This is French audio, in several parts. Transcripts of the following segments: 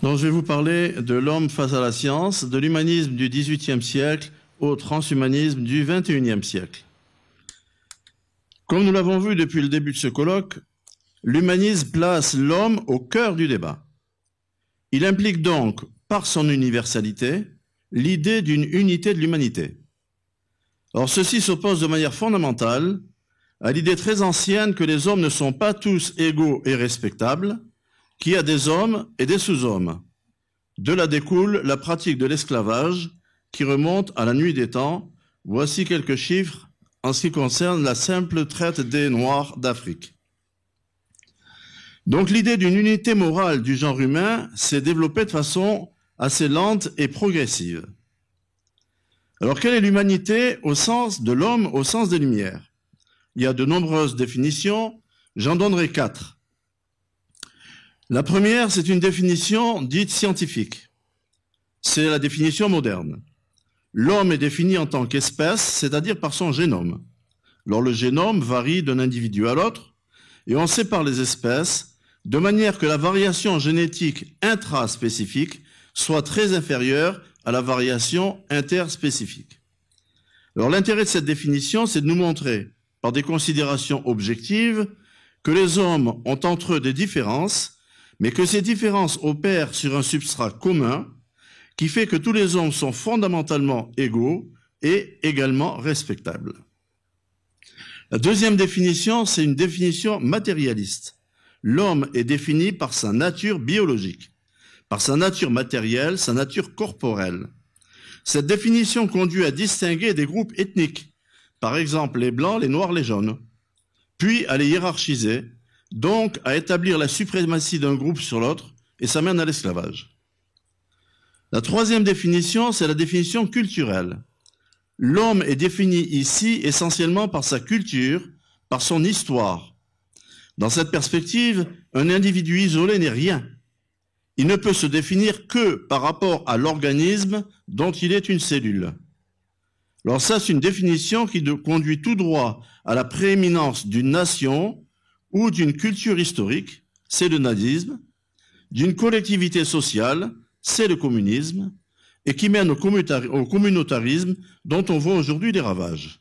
Donc, je vais vous parler de l'homme face à la science, de l'humanisme du XVIIIe siècle au transhumanisme du XXIe siècle. Comme nous l'avons vu depuis le début de ce colloque, l'humanisme place l'homme au cœur du débat. Il implique donc, par son universalité, l'idée d'une unité de l'humanité. Or, ceci s'oppose de manière fondamentale à l'idée très ancienne que les hommes ne sont pas tous égaux et respectables, qu'il y a des hommes et des sous-hommes. De là découle la pratique de l'esclavage qui remonte à la nuit des temps. Voici quelques chiffres en ce qui concerne la simple traite des Noirs d'Afrique. Donc l'idée d'une unité morale du genre humain s'est développée de façon assez lente et progressive. Alors quelle est l'humanité au sens de l'homme, au sens des Lumières? Il y a de nombreuses définitions, j'en donnerai 4. La première, c'est une définition dite scientifique. C'est la définition moderne. L'homme est défini en tant qu'espèce, c'est-à-dire par son génome. Alors le génome varie d'un individu à l'autre, et on sépare les espèces de manière que la variation génétique intraspécifique soit très inférieure à la variation interspécifique. Alors l'intérêt de cette définition, c'est de nous montrer, par des considérations objectives, que les hommes ont entre eux des différences, mais que ces différences opèrent sur un substrat commun qui fait que tous les hommes sont fondamentalement égaux et également respectables. La deuxième définition, c'est une définition matérialiste. L'homme est défini par sa nature biologique, par sa nature matérielle, sa nature corporelle. Cette définition conduit à distinguer des groupes ethniques, par exemple les blancs, les noirs, les jaunes, puis à les hiérarchiser, donc à établir la suprématie d'un groupe sur l'autre, et ça mène à l'esclavage. La troisième définition, c'est la définition culturelle. L'homme est défini ici essentiellement par sa culture, par son histoire. Dans cette perspective, un individu isolé n'est rien. Il ne peut se définir que par rapport à l'organisme dont il est une cellule. Alors ça, c'est une définition qui conduit tout droit à la prééminence d'une nation ou d'une culture historique, c'est le nazisme, d'une collectivité sociale, c'est le communisme, et qui mène au communautarisme dont on voit aujourd'hui les ravages.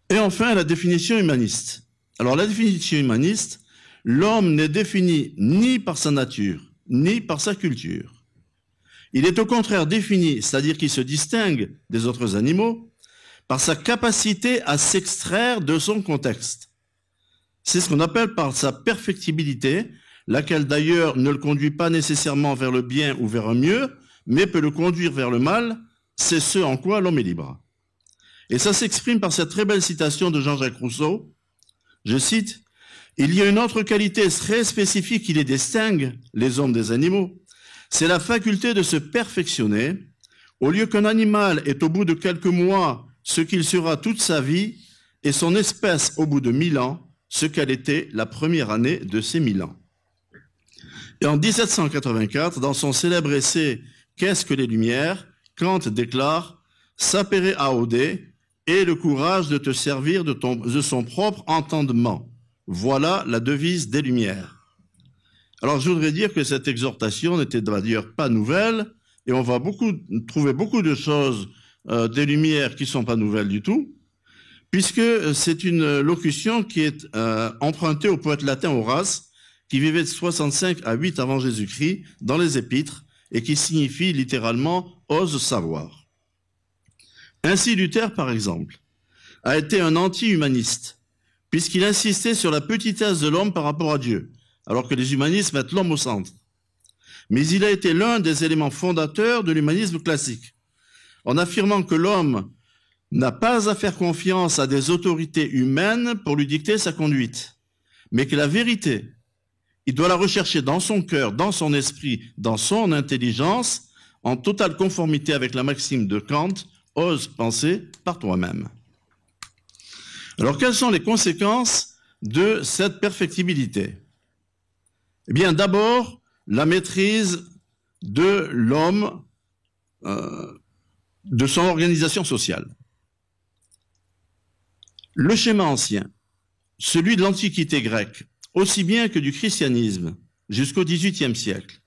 Et enfin, la définition humaniste. Alors la définition humaniste, l'homme n'est défini ni par sa nature, ni par sa culture. Il est au contraire défini, c'est-à-dire qu'il se distingue des autres animaux, par sa capacité à s'extraire de son contexte. C'est ce qu'on appelle par sa perfectibilité, laquelle d'ailleurs ne le conduit pas nécessairement vers le bien ou vers un mieux, mais peut le conduire vers le mal, c'est ce en quoi l'homme est libre. Et ça s'exprime par cette très belle citation de Jean-Jacques Rousseau, je cite, « Il y a une autre qualité très spécifique qui les distingue, les hommes des animaux, c'est la faculté de se perfectionner, au lieu qu'un animal est au bout de quelques mois ce qu'il sera toute sa vie, et son espèce au bout de 1000 ans, ce qu'elle était la première année de ces 1000 ans. » Et en 1784, dans son célèbre essai « Qu'est-ce que les Lumières ?», Kant déclare « Sapere aude et le courage de te servir de son propre entendement. Voilà la devise des Lumières. » Alors je voudrais dire que cette exhortation n'était d'ailleurs pas nouvelle, et on va trouver beaucoup de choses des Lumières qui ne sont pas nouvelles du tout, puisque c'est une locution qui est empruntée au poète latin Horace, qui vivait de 65 à 8 avant Jésus-Christ dans les Épîtres, et qui signifie littéralement « ose savoir ». Ainsi Luther, par exemple, a été un anti-humaniste, puisqu'il insistait sur la petitesse de l'homme par rapport à Dieu, alors que les humanistes mettent l'homme au centre. Mais il a été l'un des éléments fondateurs de l'humanisme classique, en affirmant que l'homme n'a pas à faire confiance à des autorités humaines pour lui dicter sa conduite, mais que la vérité, il doit la rechercher dans son cœur, dans son esprit, dans son intelligence, en totale conformité avec la maxime de Kant, « ose penser par toi-même ». Alors, quelles sont les conséquences de cette perfectibilité? Eh bien, d'abord, la maîtrise de l'homme, de son organisation sociale. Le schéma ancien, celui de l'Antiquité grecque, aussi bien que du christianisme jusqu'au XVIIIe siècle,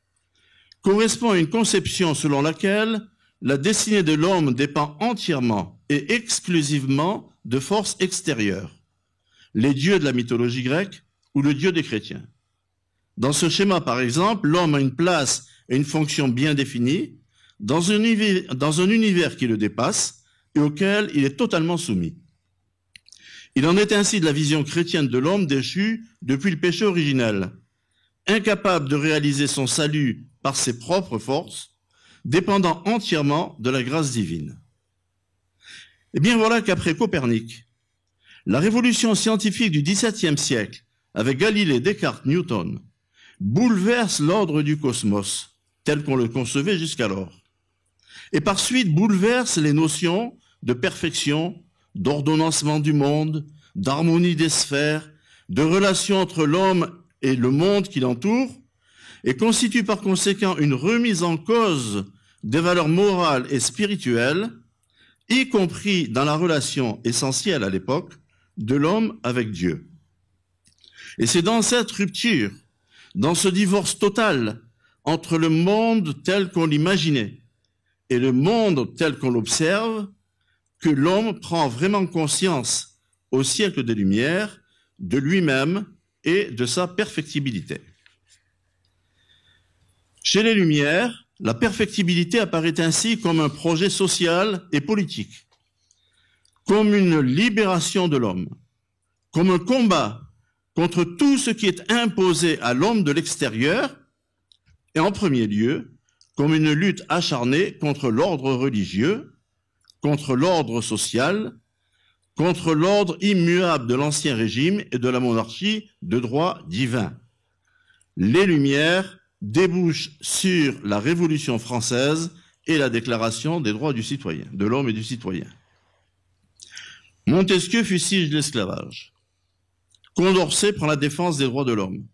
correspond à une conception selon laquelle la destinée de l'homme dépend entièrement et exclusivement de forces extérieures, les dieux de la mythologie grecque ou le dieu des chrétiens. Dans ce schéma, par exemple, l'homme a une place et une fonction bien définie dans un univers qui le dépasse et auquel il est totalement soumis. Il en est ainsi de la vision chrétienne de l'homme déchu depuis le péché originel, incapable de réaliser son salut par ses propres forces, dépendant entièrement de la grâce divine. Eh bien voilà qu'après Copernic, la révolution scientifique du XVIIe siècle, avec Galilée, Descartes, Newton, bouleverse l'ordre du cosmos, tel qu'on le concevait jusqu'alors, et par suite bouleverse les notions de perfection, d'ordonnancement du monde, d'harmonie des sphères, de relation entre l'homme et le monde qui l'entoure, et constitue par conséquent une remise en cause des valeurs morales et spirituelles, y compris dans la relation essentielle à l'époque de l'homme avec Dieu. Et c'est dans cette rupture, dans ce divorce total entre le monde tel qu'on l'imaginait et le monde tel qu'on l'observe, que l'homme prend vraiment conscience au siècle des Lumières de lui-même et de sa perfectibilité. Chez les Lumières, la perfectibilité apparaît ainsi comme un projet social et politique, comme une libération de l'homme, comme un combat contre tout ce qui est imposé à l'homme de l'extérieur, et en premier lieu, comme une lutte acharnée contre l'ordre religieux, contre l'ordre social, contre l'ordre immuable de l'Ancien Régime et de la monarchie de droit divin. Les Lumières débouchent sur la Révolution française et la Déclaration des droits du citoyen, de l'homme et du citoyen. Montesquieu fustige l'esclavage. Condorcet prend la défense des droits de l'homme,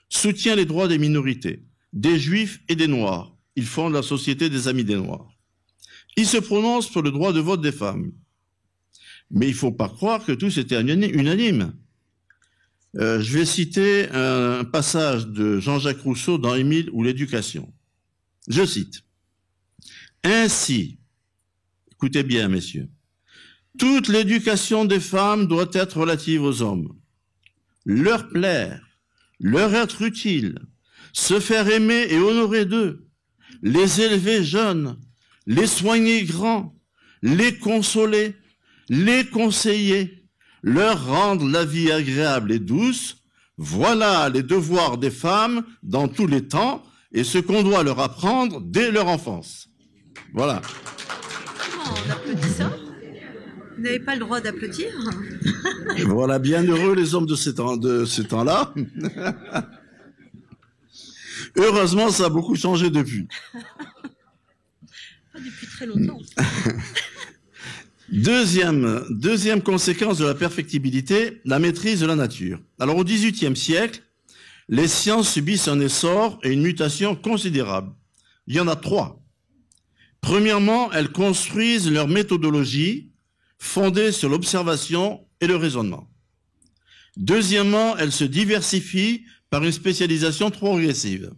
soutient les droits des minorités, des Juifs et des Noirs. Il fonde la Société des Amis des Noirs. Il se prononce pour le droit de vote des femmes. Mais il ne faut pas croire que tous étaient unanimes. Je vais citer un passage de Jean-Jacques Rousseau dans Émile ou l'Éducation. Je cite. « Ainsi, écoutez bien, messieurs, toute l'éducation des femmes doit être relative aux hommes. Leur plaire, leur être utile, se faire aimer et honorer d'eux, les élever jeunes, les soigner grands, les consoler, les conseiller, leur rendre la vie agréable et douce, voilà les devoirs des femmes dans tous les temps et ce qu'on doit leur apprendre dès leur enfance. » Voilà. Comment on applaudit ça? Vous n'avez pas le droit d'applaudir? Voilà, bien heureux les hommes de ces temps-là. Heureusement, ça a beaucoup changé depuis. Pas depuis très longtemps. Deuxième conséquence de la perfectibilité, la maîtrise de la nature. Alors au XVIIIe siècle, les sciences subissent un essor et une mutation considérable. Il y en a trois. Premièrement, elles construisent leur méthodologie fondée sur l'observation et le raisonnement. Deuxièmement, elles se diversifient par une spécialisation progressive.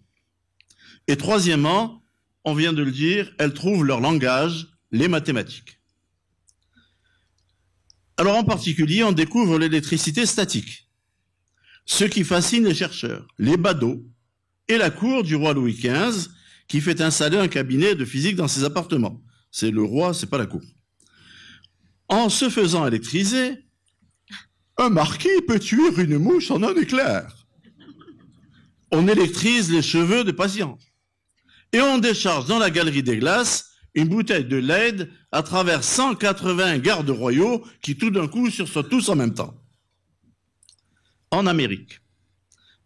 Et troisièmement, on vient de le dire, elles trouvent leur langage, les mathématiques. Alors en particulier, on découvre l'électricité statique, ce qui fascine les chercheurs, les badauds et la cour du roi Louis XV qui fait installer un cabinet de physique dans ses appartements. C'est le roi, c'est pas la cour. En se faisant électriser, un marquis peut tuer une mouche en un éclair. On électrise les cheveux des patients. Et on décharge dans la galerie des glaces une bouteille de lait à travers 180 gardes royaux qui tout d'un coup sursautent tous en même temps. En Amérique,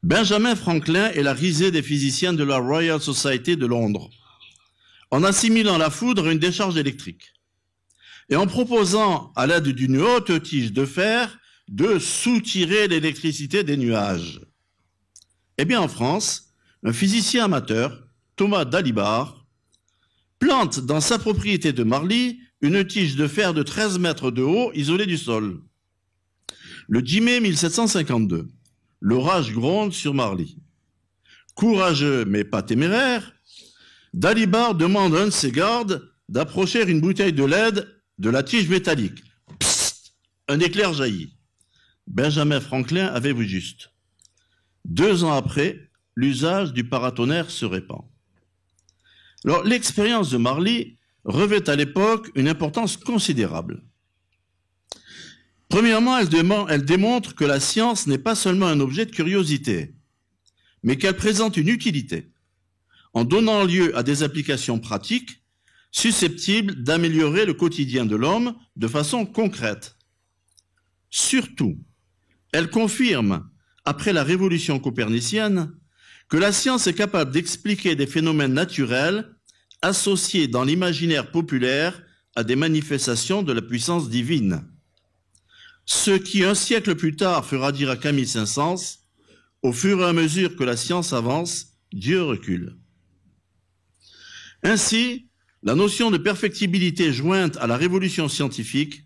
Benjamin Franklin est la risée des physiciens de la Royal Society de Londres, en assimilant la foudre à une décharge électrique, et en proposant, à l'aide d'une haute tige de fer, de soutirer l'électricité des nuages. Eh bien, en France, un physicien amateur, Thomas Dalibard, plante dans sa propriété de Marly une tige de fer de 13 mètres de haut isolée du sol. Le 10 mai 1752, l'orage gronde sur Marly. Courageux mais pas téméraire, Dalibard demande à un de ses gardes d'approcher une bouteille de LED de la tige métallique. Psst, un éclair jaillit. Benjamin Franklin avait vu juste. 2 ans après, l'usage du paratonnerre se répand. Alors, l'expérience de Marly revêt à l'époque une importance considérable. Premièrement, elle démontre que la science n'est pas seulement un objet de curiosité, mais qu'elle présente une utilité, en donnant lieu à des applications pratiques susceptibles d'améliorer le quotidien de l'homme de façon concrète. Surtout, elle confirme, après la révolution copernicienne, que la science est capable d'expliquer des phénomènes naturels associés dans l'imaginaire populaire à des manifestations de la puissance divine. Ce qui, un siècle plus tard, fera dire à Camille Saint-Saëns, au fur et à mesure que la science avance, Dieu recule. Ainsi, la notion de perfectibilité jointe à la révolution scientifique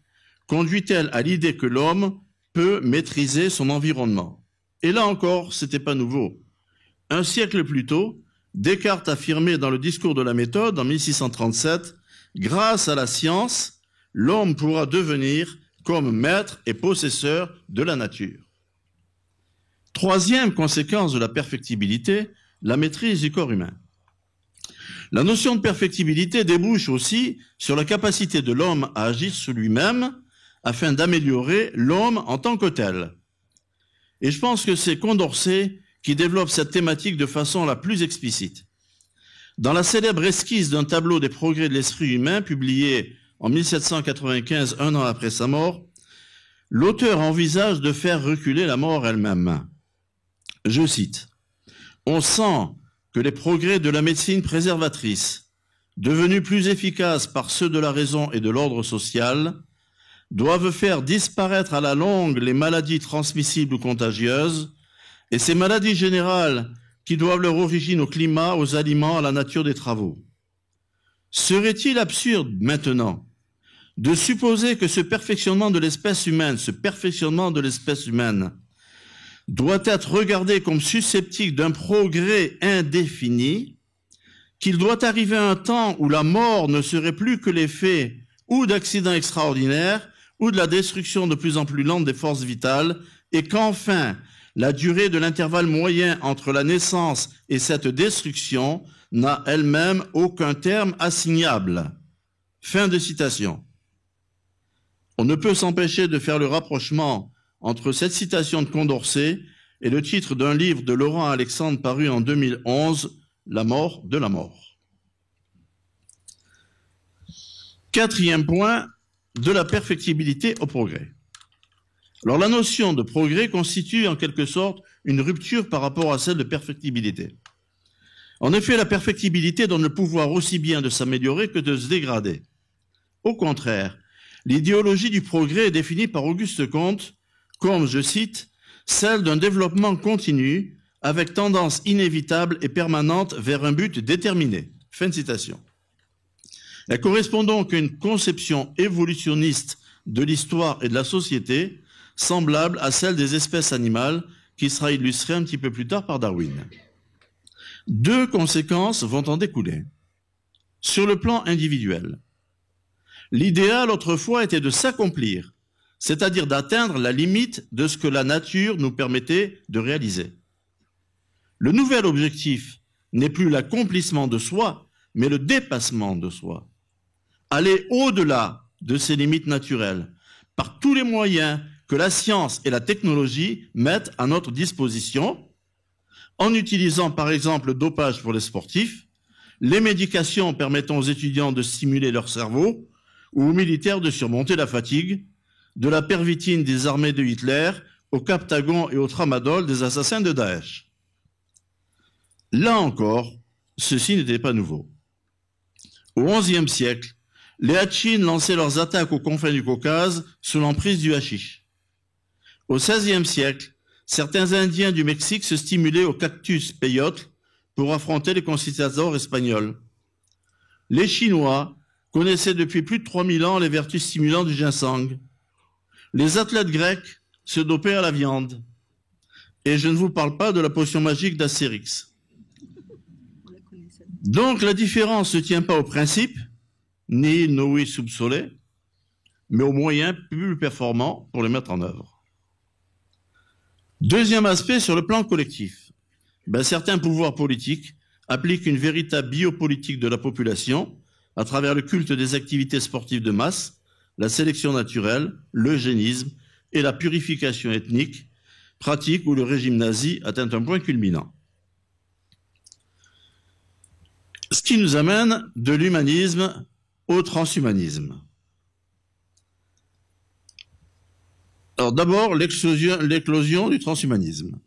conduit-elle à l'idée que l'homme peut maîtriser son environnement. Et là encore, ce n'était pas nouveau. Un siècle plus tôt, Descartes affirmait dans le discours de la méthode, en 1637, « Grâce à la science, l'homme pourra devenir comme maître et possesseur de la nature. » Troisième conséquence de la perfectibilité, la maîtrise du corps humain. La notion de perfectibilité débouche aussi sur la capacité de l'homme à agir sur lui-même afin d'améliorer l'homme en tant que tel. Et je pense que c'est Condorcet qui développe cette thématique de façon la plus explicite. Dans la célèbre esquisse d'un tableau des progrès de l'esprit humain, publié en 1795, 1 an après sa mort, l'auteur envisage de faire reculer la mort elle-même. Je cite, « On sent que les progrès de la médecine préservatrice, devenus plus efficaces par ceux de la raison et de l'ordre social, doivent faire disparaître à la longue les maladies transmissibles ou contagieuses, et ces maladies générales qui doivent leur origine au climat, aux aliments, à la nature des travaux. Serait-il absurde maintenant de supposer que ce perfectionnement de l'espèce humaine, doit être regardé comme susceptible d'un progrès indéfini, qu'il doit arriver un temps où la mort ne serait plus que l'effet ou d'accidents extraordinaires ou de la destruction de plus en plus lente des forces vitales, et qu'enfin, la durée de l'intervalle moyen entre la naissance et cette destruction n'a elle-même aucun terme assignable. » Fin de citation. On ne peut s'empêcher de faire le rapprochement entre cette citation de Condorcet et le titre d'un livre de Laurent Alexandre paru en 2011, « La mort de la mort ». Quatrième point, de la perfectibilité au progrès. Alors la notion de progrès constitue en quelque sorte une rupture par rapport à celle de perfectibilité. En effet, la perfectibilité donne le pouvoir aussi bien de s'améliorer que de se dégrader. Au contraire, l'idéologie du progrès est définie par Auguste Comte comme, je cite, « celle d'un développement continu avec tendance inévitable et permanente vers un but déterminé ». Fin de citation. Elle correspond donc à une conception évolutionniste de l'histoire et de la société semblable à celle des espèces animales qui sera illustrée un petit peu plus tard par Darwin. 2 conséquences vont en découler. Sur le plan individuel, l'idéal autrefois était de s'accomplir, c'est-à-dire d'atteindre la limite de ce que la nature nous permettait de réaliser. Le nouvel objectif n'est plus l'accomplissement de soi, mais le dépassement de soi. Aller au-delà de ces limites naturelles, par tous les moyens que la science et la technologie mettent à notre disposition, en utilisant par exemple le dopage pour les sportifs, les médications permettant aux étudiants de stimuler leur cerveau, ou aux militaires de surmonter la fatigue, de la pervitine des armées de Hitler au Captagon et au Tramadol des assassins de Daesh. Là encore, ceci n'était pas nouveau. Au XIe siècle, les Hatchins lançaient leurs attaques aux confins du Caucase sous l'emprise du hashish. Au XVIe siècle, certains Indiens du Mexique se stimulaient au cactus peyote pour affronter les conquistadors espagnols. Les Chinois connaissaient depuis plus de 3000 ans les vertus stimulantes du ginseng. Les athlètes grecs se dopaient à la viande. Et je ne vous parle pas de la potion magique d'Astérix. Donc la différence ne tient pas au principe, ni noé soupçonné, mais aux moyens plus performants pour les mettre en œuvre. Deuxième aspect, sur le plan collectif. Certains pouvoirs politiques appliquent une véritable biopolitique de la population à travers le culte des activités sportives de masse, la sélection naturelle, l'eugénisme et la purification ethnique, pratique où le régime nazi atteint un point culminant. Ce qui nous amène de l'humanisme au transhumanisme. Alors d'abord, l'éclosion du transhumanisme.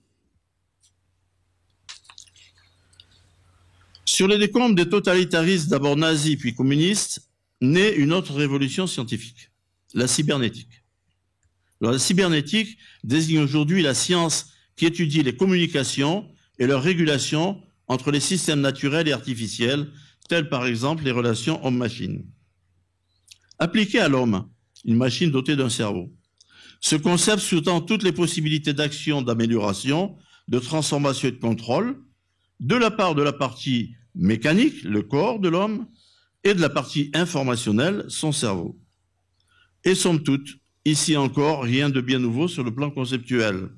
Sur les décombres des totalitarismes d'abord nazis puis communistes, naît une autre révolution scientifique, la cybernétique. Alors, la cybernétique désigne aujourd'hui la science qui étudie les communications et leur régulation entre les systèmes naturels et artificiels, tels par exemple les relations homme-machine. Appliquée à l'homme, une machine dotée d'un cerveau, ce concept sous-tend toutes les possibilités d'action, d'amélioration, de transformation et de contrôle, de la part de la partie mécanique, le corps de l'homme, et de la partie informationnelle, son cerveau. Et somme toute, ici encore, rien de bien nouveau sur le plan conceptuel.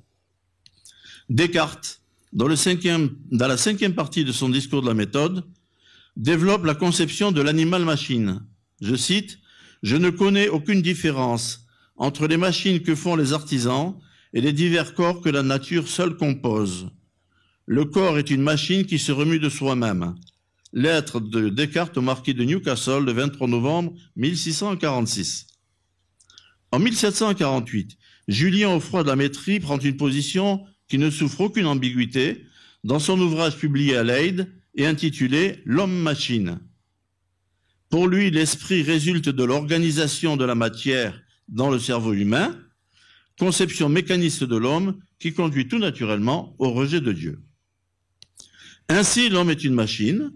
Descartes, dans la cinquième partie de son discours de la méthode, développe la conception de l'animal-machine. Je cite, « Je ne connais aucune différence entre les machines que font les artisans et les divers corps que la nature seule compose. Le corps est une machine qui se remue de soi-même. » Lettre de Descartes au marquis de Newcastle le 23 novembre 1646. En 1748, Julien Offroy de la Métrie prend une position qui ne souffre aucune ambiguïté dans son ouvrage publié à Leyde et intitulé « L'homme-machine ». Pour lui, l'esprit résulte de l'organisation de la matière dans le cerveau humain, conception mécaniste de l'homme qui conduit tout naturellement au rejet de Dieu. Ainsi, l'homme est une machine,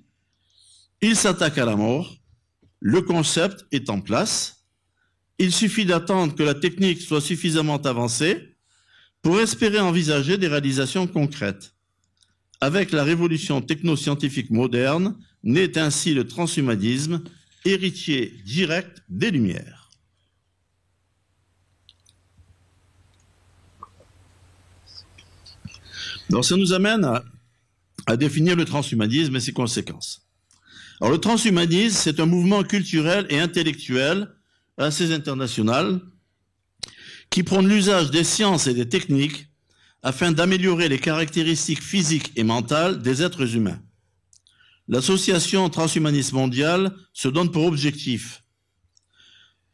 il s'attaque à la mort, le concept est en place, il suffit d'attendre que la technique soit suffisamment avancée pour espérer envisager des réalisations concrètes. Avec la révolution technoscientifique moderne, naît ainsi le transhumanisme, héritier direct des Lumières. Alors ça nous amène à définir le transhumanisme et ses conséquences. Alors le transhumanisme, c'est un mouvement culturel et intellectuel assez international qui prône l'usage des sciences et des techniques afin d'améliorer les caractéristiques physiques et mentales des êtres humains. L'association Transhumanisme mondiale se donne pour objectif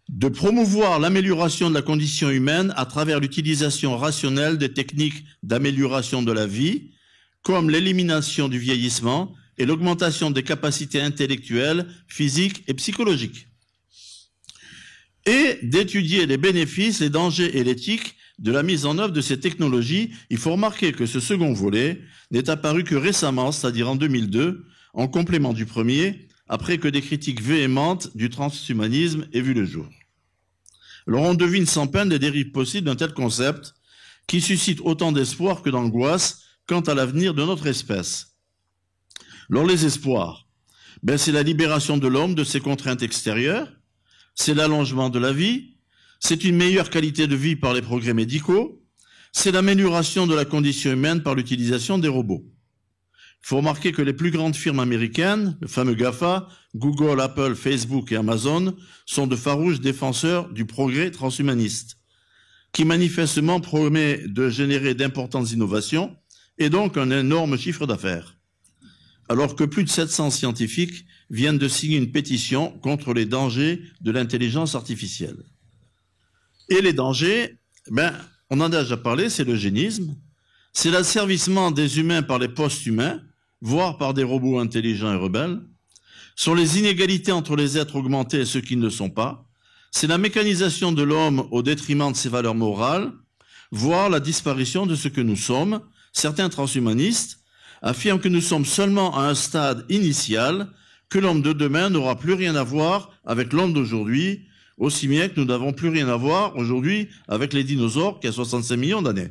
de promouvoir l'amélioration de la condition humaine à travers l'utilisation rationnelle des techniques d'amélioration de la vie, comme l'élimination du vieillissement et l'augmentation des capacités intellectuelles, physiques et psychologiques. Et d'étudier les bénéfices, les dangers et l'éthique de la mise en œuvre de ces technologies. Il faut remarquer que ce second volet n'est apparu que récemment, c'est-à-dire en 2002, en complément du premier, après que des critiques véhémentes du transhumanisme aient vu le jour. Alors on devine sans peine les dérives possibles d'un tel concept qui suscite autant d'espoir que d'angoisse quant à l'avenir de notre espèce. Alors les espoirs, c'est la libération de l'homme de ses contraintes extérieures, c'est l'allongement de la vie, c'est une meilleure qualité de vie par les progrès médicaux, c'est l'amélioration de la condition humaine par l'utilisation des robots. Il faut remarquer que les plus grandes firmes américaines, le fameux GAFA, Google, Apple, Facebook et Amazon, sont de farouches défenseurs du progrès transhumaniste, qui manifestement promet de générer d'importantes innovations et donc un énorme chiffre d'affaires. Alors que plus de 700 scientifiques viennent de signer une pétition contre les dangers de l'intelligence artificielle. Et les dangers, on en a déjà parlé, c'est l'eugénisme, c'est l'asservissement des humains par les post-humains, voire par des robots intelligents et rebelles, sont les inégalités entre les êtres augmentés et ceux qui ne le sont pas, c'est la mécanisation de l'homme au détriment de ses valeurs morales, voire la disparition de ce que nous sommes. Certains transhumanistes affirment que nous sommes seulement à un stade initial, que l'homme de demain n'aura plus rien à voir avec l'homme d'aujourd'hui, aussi bien que nous n'avons plus rien à voir aujourd'hui avec les dinosaures qui a 65 millions d'années.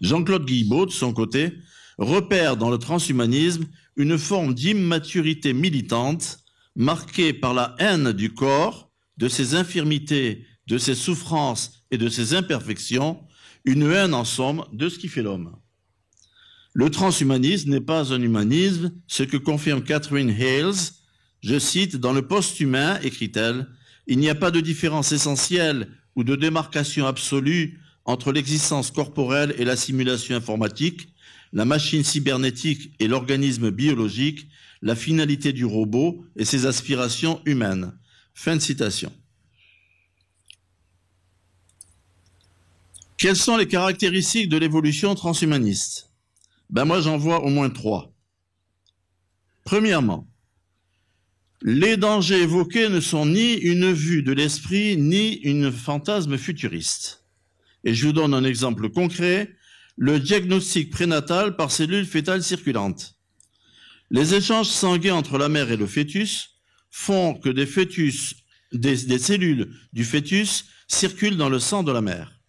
Jean-Claude Guillebaud, de son côté, repère dans le transhumanisme une forme d'immaturité militante marquée par la haine du corps, de ses infirmités, de ses souffrances et de ses imperfections, une haine en somme de ce qui fait l'homme. Le transhumanisme n'est pas un humanisme, ce que confirme Catherine Hales, je cite, « Dans le post-humain, écrit-elle, il n'y a pas de différence essentielle ou de démarcation absolue entre l'existence corporelle et la simulation informatique, la machine cybernétique et l'organisme biologique, la finalité du robot et ses aspirations humaines. » Fin de citation. Quelles sont les caractéristiques de l'évolution transhumaniste? Moi, j'en vois au moins 3. Premièrement, les dangers évoqués ne sont ni une vue de l'esprit, ni une fantasme futuriste. Et je vous donne un exemple concret, le diagnostic prénatal par cellules fétales circulantes. Les échanges sanguins entre la mère et le fœtus font que des cellules du fœtus circulent dans le sang de la mère.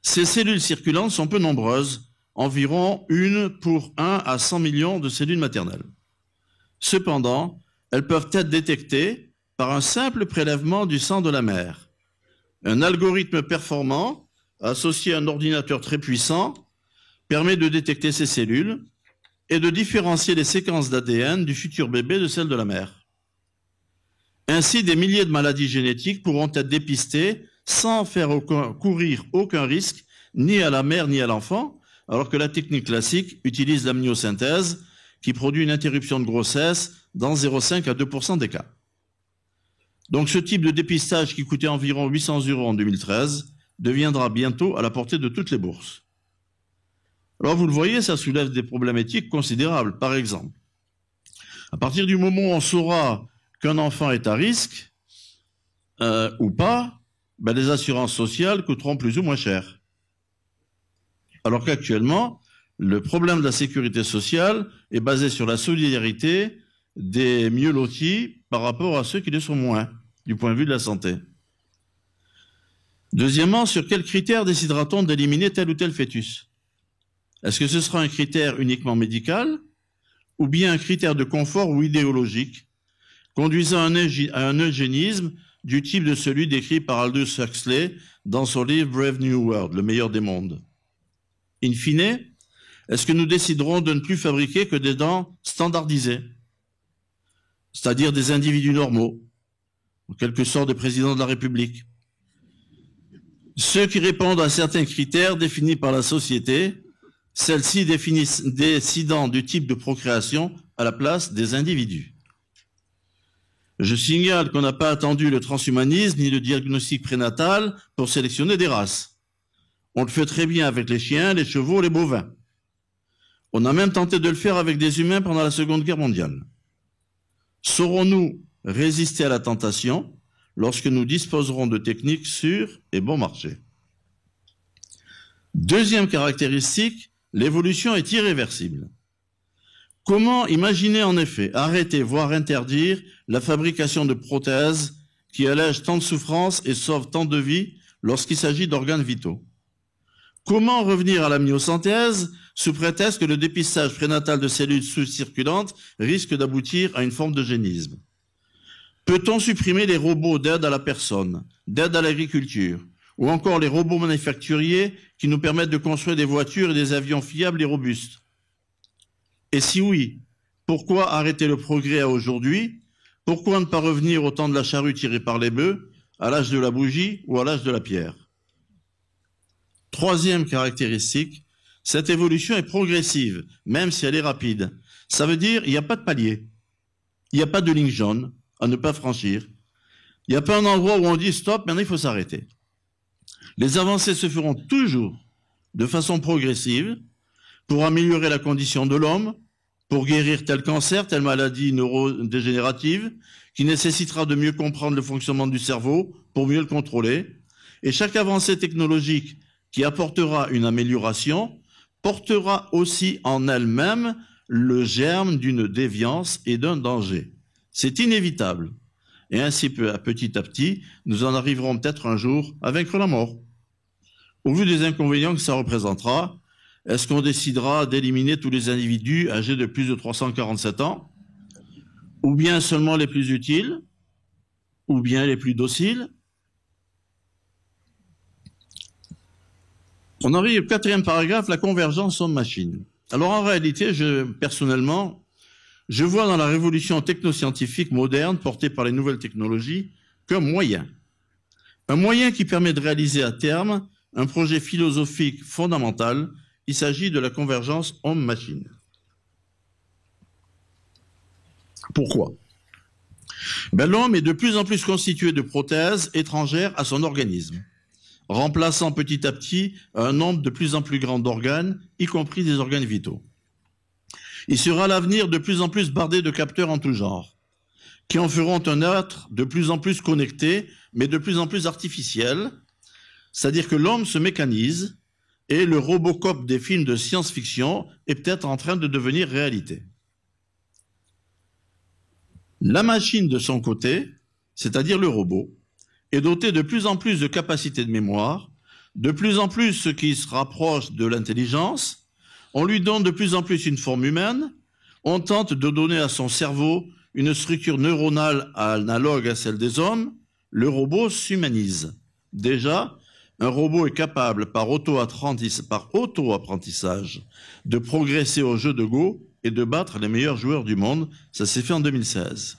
Ces cellules circulantes sont peu nombreuses, environ 1 pour 1 à 100 millions de cellules maternelles. Cependant, elles peuvent être détectées par un simple prélèvement du sang de la mère. Un algorithme performant, associé à un ordinateur très puissant, permet de détecter ces cellules et de différencier les séquences d'ADN du futur bébé de celles de la mère. Ainsi, des milliers de maladies génétiques pourront être dépistées sans faire courir aucun risque, ni à la mère ni à l'enfant, alors que la technique classique utilise l'amniosynthèse, qui produit une interruption de grossesse dans 0,5 à 2% des cas. Donc ce type de dépistage qui coûtait environ 800 € en 2013 deviendra bientôt à la portée de toutes les bourses. Alors vous le voyez, ça soulève des problèmes éthiques considérables. Par exemple, à partir du moment où on saura qu'un enfant est à risque, ou pas, les assurances sociales coûteront plus ou moins cher. Alors qu'actuellement, le problème de la sécurité sociale est basé sur la solidarité des mieux lotis par rapport à ceux qui le sont moins, du point de vue de la santé. Deuxièmement, sur quels critères décidera-t-on d'éliminer tel ou tel fœtus? Est-ce que ce sera un critère uniquement médical ou bien un critère de confort ou idéologique, conduisant à un eugénisme du type de celui décrit par Aldous Huxley dans son livre Brave New World, le meilleur des mondes? In fine, est-ce que nous déciderons de ne plus fabriquer que des dents standardisées, c'est-à-dire des individus normaux, en quelque sorte des présidents de la République? Ceux qui répondent à certains critères définis par la société, celle-ci décidant du type de procréation à la place des individus. Je signale qu'on n'a pas attendu le transhumanisme ni le diagnostic prénatal pour sélectionner des races. On le fait très bien avec les chiens, les chevaux, les bovins. On a même tenté de le faire avec des humains pendant la Seconde Guerre mondiale. Saurons-nous résister à la tentation lorsque nous disposerons de techniques sûres et bon marché? Deuxième caractéristique, l'évolution est irréversible. Comment imaginer en effet arrêter, voire interdire, la fabrication de prothèses qui allègent tant de souffrances et sauvent tant de vies lorsqu'il s'agit d'organes vitaux? Comment revenir à l'amniosynthèse sous prétexte que le dépistage prénatal de cellules sous-circulantes risque d'aboutir à une forme d'eugénisme? Peut-on supprimer les robots d'aide à la personne, d'aide à l'agriculture, ou encore les robots manufacturiers qui nous permettent de construire des voitures et des avions fiables et robustes? Et si oui, pourquoi arrêter le progrès à aujourd'hui? Pourquoi ne pas revenir au temps de la charrue tirée par les bœufs, à l'âge de la bougie ou à l'âge de la pierre? Troisième caractéristique, cette évolution est progressive, même si elle est rapide. Ça veut dire qu'il n'y a pas de palier, il n'y a pas de ligne jaune à ne pas franchir, il n'y a pas un endroit où on dit stop, maintenant il faut s'arrêter. Les avancées se feront toujours de façon progressive pour améliorer la condition de l'homme, pour guérir tel cancer, telle maladie neurodégénérative, qui nécessitera de mieux comprendre le fonctionnement du cerveau pour mieux le contrôler. Et chaque avancée technologique qui apportera une amélioration portera aussi en elle-même le germe d'une déviance et d'un danger. C'est inévitable. Et ainsi, petit à petit, nous en arriverons peut-être un jour à vaincre la mort. Au vu des inconvénients que ça représentera, Est-ce qu'on décidera d'éliminer tous les individus âgés de plus de 347 ans, ou bien seulement les plus utiles, ou bien les plus dociles? On arrive au 4e paragraphe, la convergence homme-machine. Alors en réalité, personnellement, je vois dans la révolution technoscientifique moderne portée par les nouvelles technologies qu'un moyen. Un moyen qui permet de réaliser à terme un projet philosophique fondamental. Il s'agit de la convergence homme-machine. Pourquoi? L'homme est de plus en plus constitué de prothèses étrangères à son organisme, remplaçant petit à petit un nombre de plus en plus grand d'organes, y compris des organes vitaux. Il sera à l'avenir de plus en plus bardé de capteurs en tout genre, qui en feront un être de plus en plus connecté, mais de plus en plus artificiel, c'est-à-dire que l'homme se mécanise et le Robocop des films de science-fiction est peut-être en train de devenir réalité. La machine, de son côté, c'est-à-dire le robot, est dotée de plus en plus de capacités de mémoire, de plus en plus ce qui se rapproche de l'intelligence, on lui donne de plus en plus une forme humaine, on tente de donner à son cerveau une structure neuronale analogue à celle des hommes, le robot s'humanise. Déjà, un robot est capable, par auto-apprentissage, de progresser au jeu de Go et de battre les meilleurs joueurs du monde. Ça s'est fait en 2016.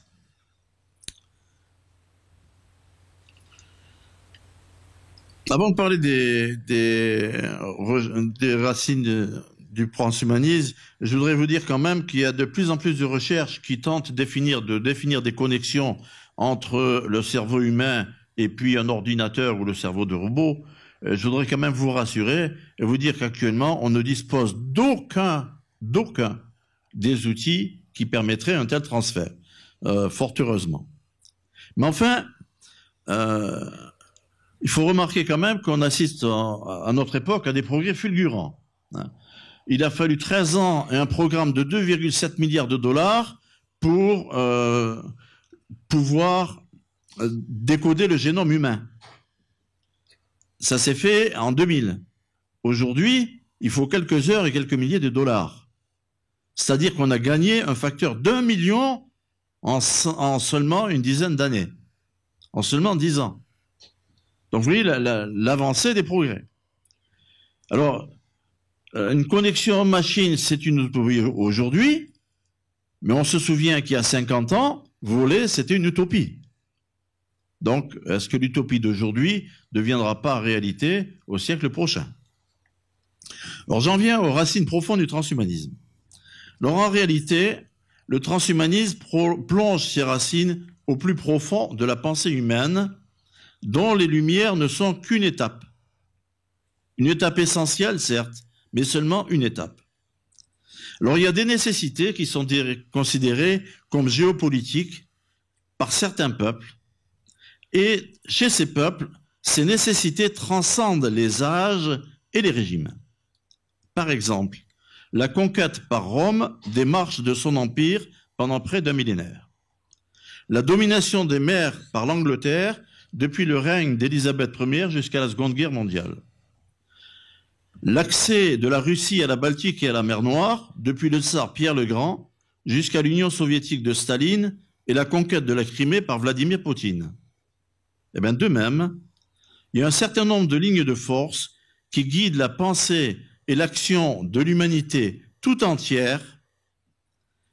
Avant de parler des racines du transhumanisme, je voudrais vous dire quand même qu'il y a de plus en plus de recherches qui tentent de définir des connexions entre le cerveau humain et puis un ordinateur ou le cerveau de robot. Je voudrais quand même vous rassurer et vous dire qu'actuellement, on ne dispose d'aucun des outils qui permettraient un tel transfert, fort heureusement. Mais enfin, il faut remarquer quand même qu'on assiste à notre époque à des progrès fulgurants. Il a fallu 13 ans et un programme de 2,7 milliards de dollars pour pouvoir décoder le génome humain. Ça s'est fait en 2000. Aujourd'hui, il faut quelques heures et quelques milliers de dollars. C'est-à-dire qu'on a gagné un facteur d'1 million en seulement une dizaine d'années. En seulement 10 ans. Donc vous voyez l'avancée des progrès. Alors, une connexion homme-machine, c'est une utopie aujourd'hui, mais on se souvient qu'il y a 50 ans, voler, c'était une utopie. Donc, est-ce que l'utopie d'aujourd'hui ne deviendra pas réalité au siècle prochain? Alors, j'en viens aux racines profondes du transhumanisme. Alors, en réalité, le transhumanisme plonge ses racines au plus profond de la pensée humaine, dont les Lumières ne sont qu'une étape. Une étape essentielle, certes, mais seulement une étape. Alors, il y a des nécessités qui sont considérées comme géopolitiques par certains peuples, et chez ces peuples, ces nécessités transcendent les âges et les régimes. Par exemple, la conquête par Rome des marches de son empire pendant près d'un millénaire. La domination des mers par l'Angleterre depuis le règne d'Élisabeth Ier jusqu'à la Seconde Guerre mondiale. L'accès de la Russie à la Baltique et à la mer Noire depuis le tsar Pierre le Grand jusqu'à l'Union soviétique de Staline et la conquête de la Crimée par Vladimir Poutine. Eh bien, de même, il y a un certain nombre de lignes de force qui guident la pensée et l'action de l'humanité tout entière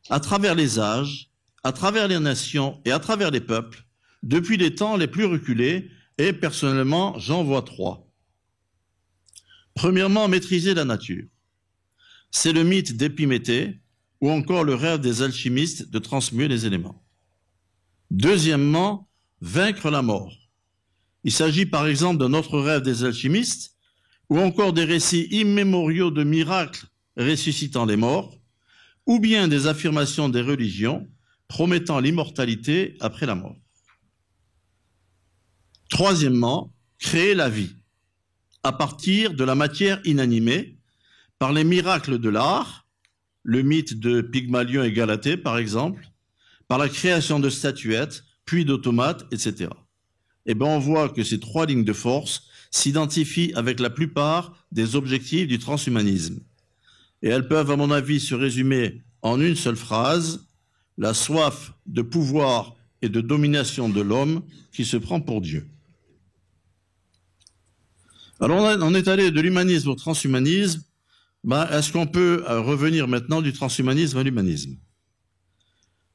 à travers les âges, à travers les nations et à travers les peuples, depuis les temps les plus reculés, et personnellement, j'en vois 3. Premièrement, maîtriser la nature. C'est le mythe d'Épiméthée, ou encore le rêve des alchimistes de transmuer les éléments. Deuxièmement, vaincre la mort. Il s'agit par exemple d'un autre rêve des alchimistes, ou encore des récits immémoriaux de miracles ressuscitant les morts, ou bien des affirmations des religions promettant l'immortalité après la mort. Troisièmement, créer la vie, à partir de la matière inanimée, par les miracles de l'art, le mythe de Pygmalion et Galatée par exemple, par la création de statuettes, puis d'automates, etc. Eh bien, on voit que ces 3 lignes de force s'identifient avec la plupart des objectifs du transhumanisme. Et elles peuvent, à mon avis, se résumer en une seule phrase: la soif de pouvoir et de domination de l'homme qui se prend pour Dieu. Alors on est allé de l'humanisme au transhumanisme. Est-ce qu'on peut revenir maintenant du transhumanisme à l'humanisme?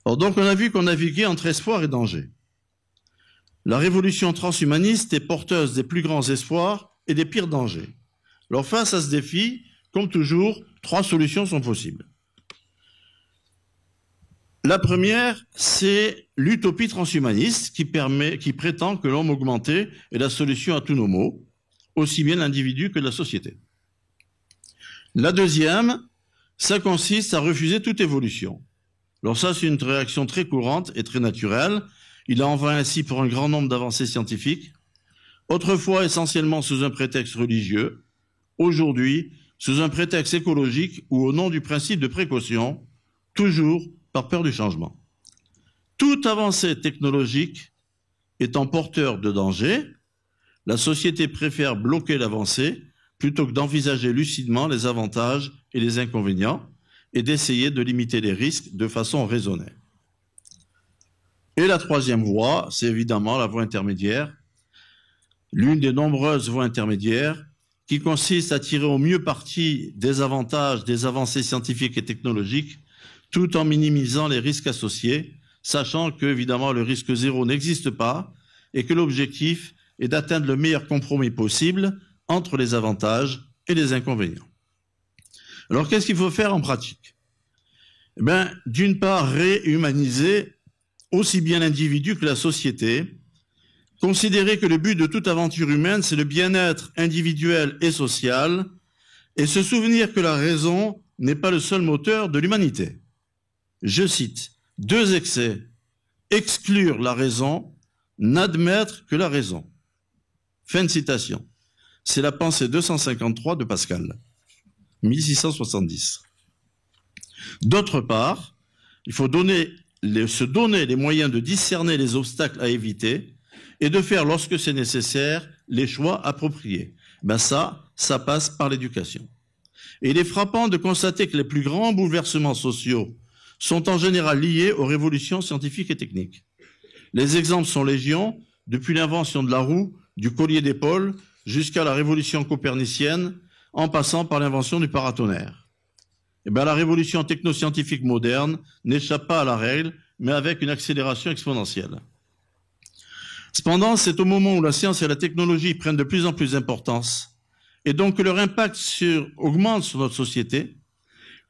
Alors donc on a vu qu'on naviguait entre espoir et danger. La révolution transhumaniste est porteuse des plus grands espoirs et des pires dangers. Alors face à ce défi, comme toujours, 3 solutions sont possibles. La première, c'est l'utopie transhumaniste qui prétend que l'homme augmenté est la solution à tous nos maux, aussi bien l'individu que la société. La deuxième, ça consiste à refuser toute évolution. Alors ça, c'est une réaction très courante et très naturelle. Il en va ainsi pour un grand nombre d'avancées scientifiques, autrefois essentiellement sous un prétexte religieux, aujourd'hui sous un prétexte écologique ou au nom du principe de précaution, toujours par peur du changement. Toute avancée technologique étant porteur de danger, la société préfère bloquer l'avancée plutôt que d'envisager lucidement les avantages et les inconvénients et d'essayer de limiter les risques de façon raisonnée. Et la troisième voie, c'est évidemment la voie intermédiaire, l'une des nombreuses voies intermédiaires qui consiste à tirer au mieux parti des avantages des avancées scientifiques et technologiques tout en minimisant les risques associés, sachant que, évidemment, le risque zéro n'existe pas et que l'objectif est d'atteindre le meilleur compromis possible entre les avantages et les inconvénients. Alors, qu'est-ce qu'il faut faire en pratique? D'une part, réhumaniser aussi bien l'individu que la société, considérer que le but de toute aventure humaine, c'est le bien-être individuel et social, et se souvenir que la raison n'est pas le seul moteur de l'humanité. Je cite, 2 excès, exclure la raison, n'admettre que la raison. Fin de citation. C'est la pensée 253 de Pascal, 1670. D'autre part, il faut se donner les moyens de discerner les obstacles à éviter et de faire, lorsque c'est nécessaire, les choix appropriés. Ça passe par l'éducation. Et il est frappant de constater que les plus grands bouleversements sociaux sont en général liés aux révolutions scientifiques et techniques. Les exemples sont légion, depuis l'invention de la roue, du collier d'épaule, jusqu'à la révolution copernicienne, en passant par l'invention du paratonnerre. La révolution technoscientifique moderne n'échappe pas à la règle, mais avec une accélération exponentielle. Cependant, c'est au moment où la science et la technologie prennent de plus en plus d'importance, et donc que leur impact augmente sur notre société,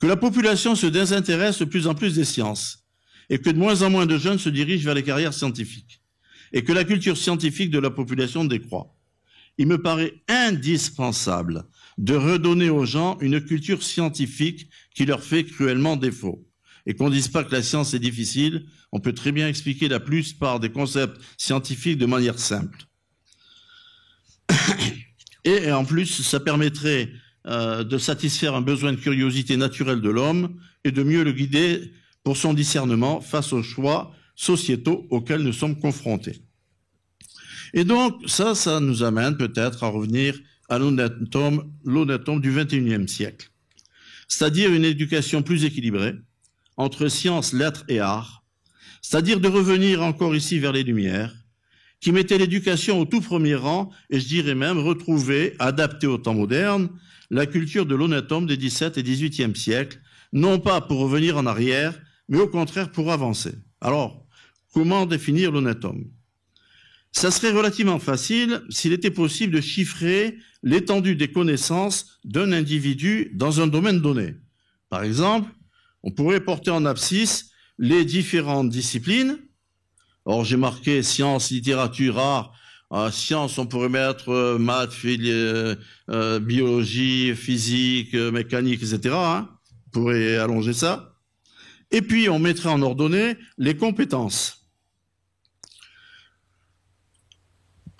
que la population se désintéresse de plus en plus des sciences, et que de moins en moins de jeunes se dirigent vers les carrières scientifiques, et que la culture scientifique de la population décroît. Il me paraît indispensable de redonner aux gens une culture scientifique qui leur fait cruellement défaut. Et qu'on ne dise pas que la science est difficile, on peut très bien expliquer la plupart des concepts scientifiques de manière simple. Et en plus, ça permettrait de satisfaire un besoin de curiosité naturelle de l'homme et de mieux le guider pour son discernement face aux choix sociétaux auxquels nous sommes confrontés. Et donc, ça nous amène peut-être à revenir à l'honnête homme du XXIe siècle, c'est-à-dire une éducation plus équilibrée entre sciences, lettres et arts, c'est-à-dire de revenir encore ici vers les Lumières, qui mettait l'éducation au tout premier rang, et je dirais même retrouver, adaptée au temps moderne, la culture de l'honnête homme des XVIIe et XVIIIe siècles, non pas pour revenir en arrière, mais au contraire pour avancer. Alors, comment définir l'honnête homme? Ça serait relativement facile s'il était possible de chiffrer l'étendue des connaissances d'un individu dans un domaine donné. Par exemple, on pourrait porter en abscisse les différentes disciplines. Or, j'ai marqué sciences, littérature, art. Sciences, on pourrait mettre maths, biologie, physique, mécanique, etc. On pourrait allonger ça. Et puis, on mettrait en ordonnée les compétences.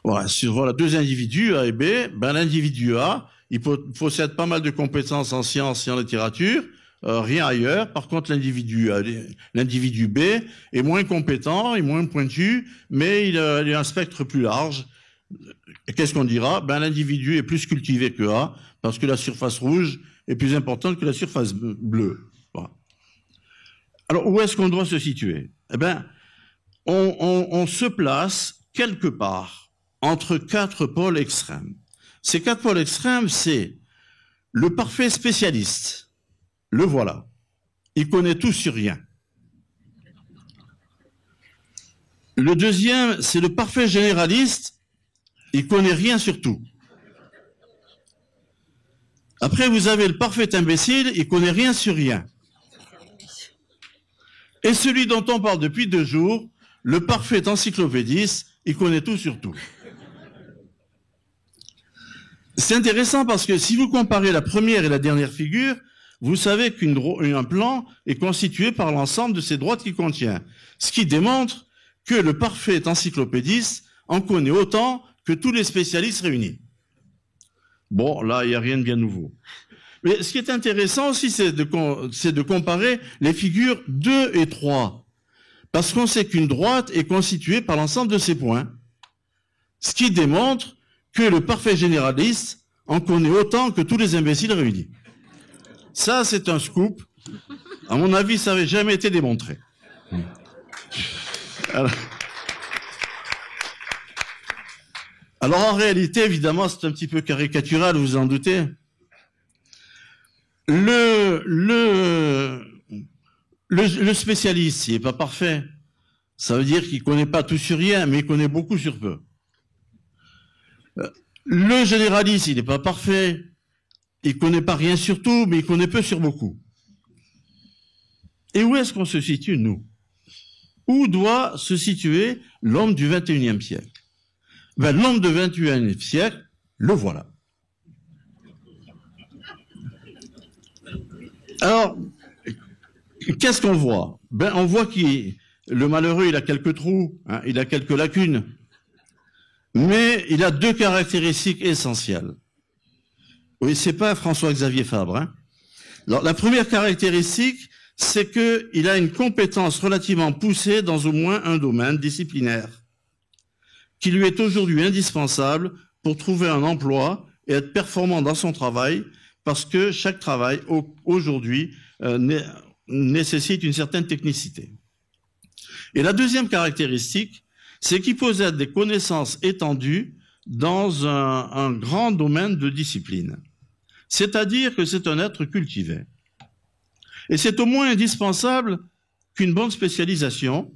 Voilà, 2 individus, A et B. L'individu A, il possède pas mal de compétences en sciences et en littérature, rien ailleurs. Par contre, l'individu B est moins compétent, est moins pointu, mais il a un spectre plus large. Qu'est-ce qu'on dira? L'individu est plus cultivé que A, parce que la surface rouge est plus importante que la surface bleue. Voilà. Alors, où est-ce qu'on doit se situer? Eh bien, on se place quelque part entre quatre pôles extrêmes. Ces quatre pôles extrêmes, c'est le parfait spécialiste. Le voilà. Il connaît tout sur rien. Le deuxième, c'est le parfait généraliste. Il connaît rien sur tout. Après, vous avez le parfait imbécile. Il connaît rien sur rien. Et celui dont on parle depuis 2 jours, le parfait encyclopédiste, il connaît tout sur tout. C'est intéressant parce que si vous comparez la première et la dernière figure, vous savez qu'un plan est constitué par l'ensemble de ces droites qu'il contient. Ce qui démontre que le parfait encyclopédiste en connaît autant que tous les spécialistes réunis. Bon, là, il n'y a rien de bien nouveau. Mais ce qui est intéressant aussi, c'est de comparer les figures 2 et 3. Parce qu'on sait qu'une droite est constituée par l'ensemble de ces points. Ce qui démontre que le parfait généraliste en connaît autant que tous les imbéciles réunis. Ça, c'est un scoop. À mon avis, ça n'avait jamais été démontré. Alors en réalité, évidemment, c'est un petit peu caricatural, vous en doutez. Le spécialiste, il n'est pas parfait. Ça veut dire qu'il ne connaît pas tout sur rien, mais il connaît beaucoup sur peu. Le généraliste, il n'est pas parfait. Il ne connaît pas rien sur tout, mais il connaît peu sur beaucoup. Et où est-ce qu'on se situe, nous? Où doit se situer l'homme du XXIe siècle? Ben, l'homme du XXIe siècle, le voilà. Alors, qu'est-ce qu'on voit? Ben, on voit que le malheureux, il a quelques trous, hein, il a quelques lacunes, mais il a 2 caractéristiques essentielles. Oui, c'est pas François-Xavier Fabre. Hein. Alors, la première caractéristique, c'est qu'il a une compétence relativement poussée dans au moins un domaine disciplinaire, qui lui est aujourd'hui indispensable pour trouver un emploi et être performant dans son travail, parce que chaque travail, aujourd'hui, nécessite une certaine technicité. Et la deuxième caractéristique, c'est qu'il possède des connaissances étendues dans un grand domaine de discipline. C'est-à-dire que c'est un être cultivé. Et c'est au moins indispensable qu'une bonne spécialisation,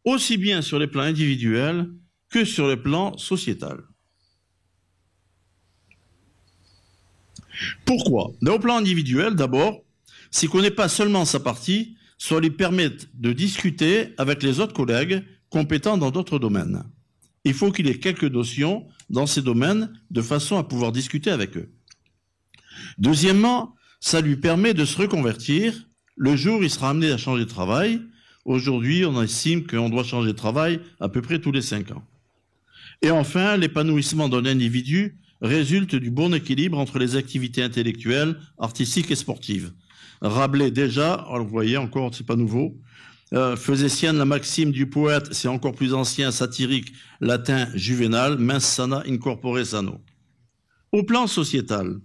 aussi bien sur les plans individuels que sur le plan sociétal. Pourquoi? Au plan individuel, d'abord, s'il ne connaît pas seulement sa partie, ça lui permet de discuter avec les autres collègues compétents dans d'autres domaines. Il faut qu'il ait quelques notions dans ces domaines de façon à pouvoir discuter avec eux. Deuxièmement, ça lui permet de se reconvertir le jour où il sera amené à changer de travail. Aujourd'hui, on estime qu'on doit changer de travail à peu près tous les 5 ans. Et enfin, l'épanouissement d'un individu résulte du bon équilibre entre les activités intellectuelles, artistiques et sportives. Rabelais déjà, vous voyez encore, c'est pas nouveau, faisait sienne la maxime du poète, c'est encore plus ancien, satirique, latin, Juvénal, mens sana in corpore sano. Au plan sociétal,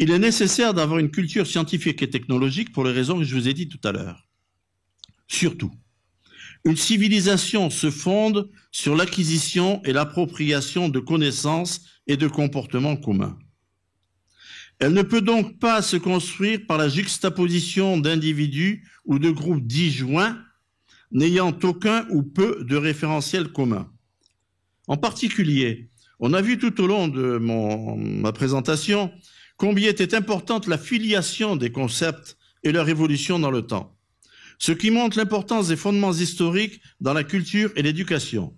il est nécessaire d'avoir une culture scientifique et technologique pour les raisons que je vous ai dit tout à l'heure. Surtout, une civilisation se fonde sur l'acquisition et l'appropriation de connaissances et de comportements communs. Elle ne peut donc pas se construire par la juxtaposition d'individus ou de groupes disjoints n'ayant aucun ou peu de référentiels communs. En particulier, on a vu tout au long de ma présentation combien était importante la filiation des concepts et leur évolution dans le temps, ce qui montre l'importance des fondements historiques dans la culture et l'éducation.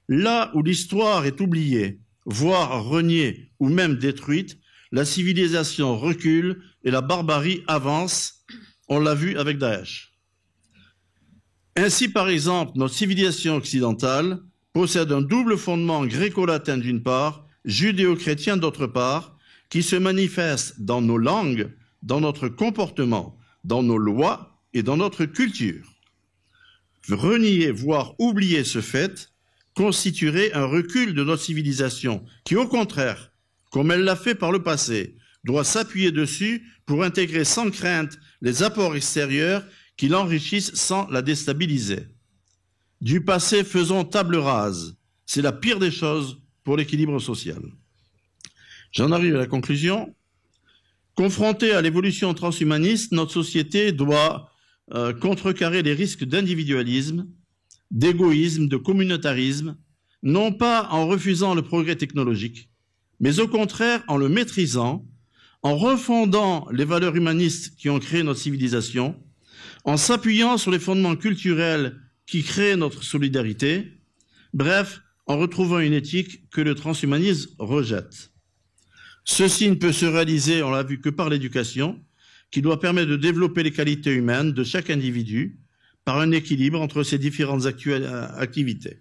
Là où l'histoire est oubliée, voire reniée ou même détruite, la civilisation recule et la barbarie avance. On l'a vu avec Daesh. Ainsi, par exemple, notre civilisation occidentale possède un double fondement gréco-latin d'une part, judéo-chrétien d'autre part, qui se manifeste dans nos langues, dans notre comportement, dans nos lois et dans notre culture. Renier, voire oublier ce fait, constituerait un recul de notre civilisation qui, au contraire, comme elle l'a fait par le passé, doit s'appuyer dessus pour intégrer sans crainte les apports extérieurs qui l'enrichissent sans la déstabiliser. Du passé, faisons table rase. C'est la pire des choses pour l'équilibre social. J'en arrive à la conclusion. Confrontée à l'évolution transhumaniste, notre société doit contrecarrer les risques d'individualisme, d'égoïsme, de communautarisme, non pas en refusant le progrès technologique, mais au contraire en le maîtrisant, en refondant les valeurs humanistes qui ont créé notre civilisation, en s'appuyant sur les fondements culturels qui créent notre solidarité, bref, en retrouvant une éthique que le transhumanisme rejette. Ceci ne peut se réaliser, on l'a vu, que par l'éducation, qui doit permettre de développer les qualités humaines de chaque individu par un équilibre entre ces différentes activités.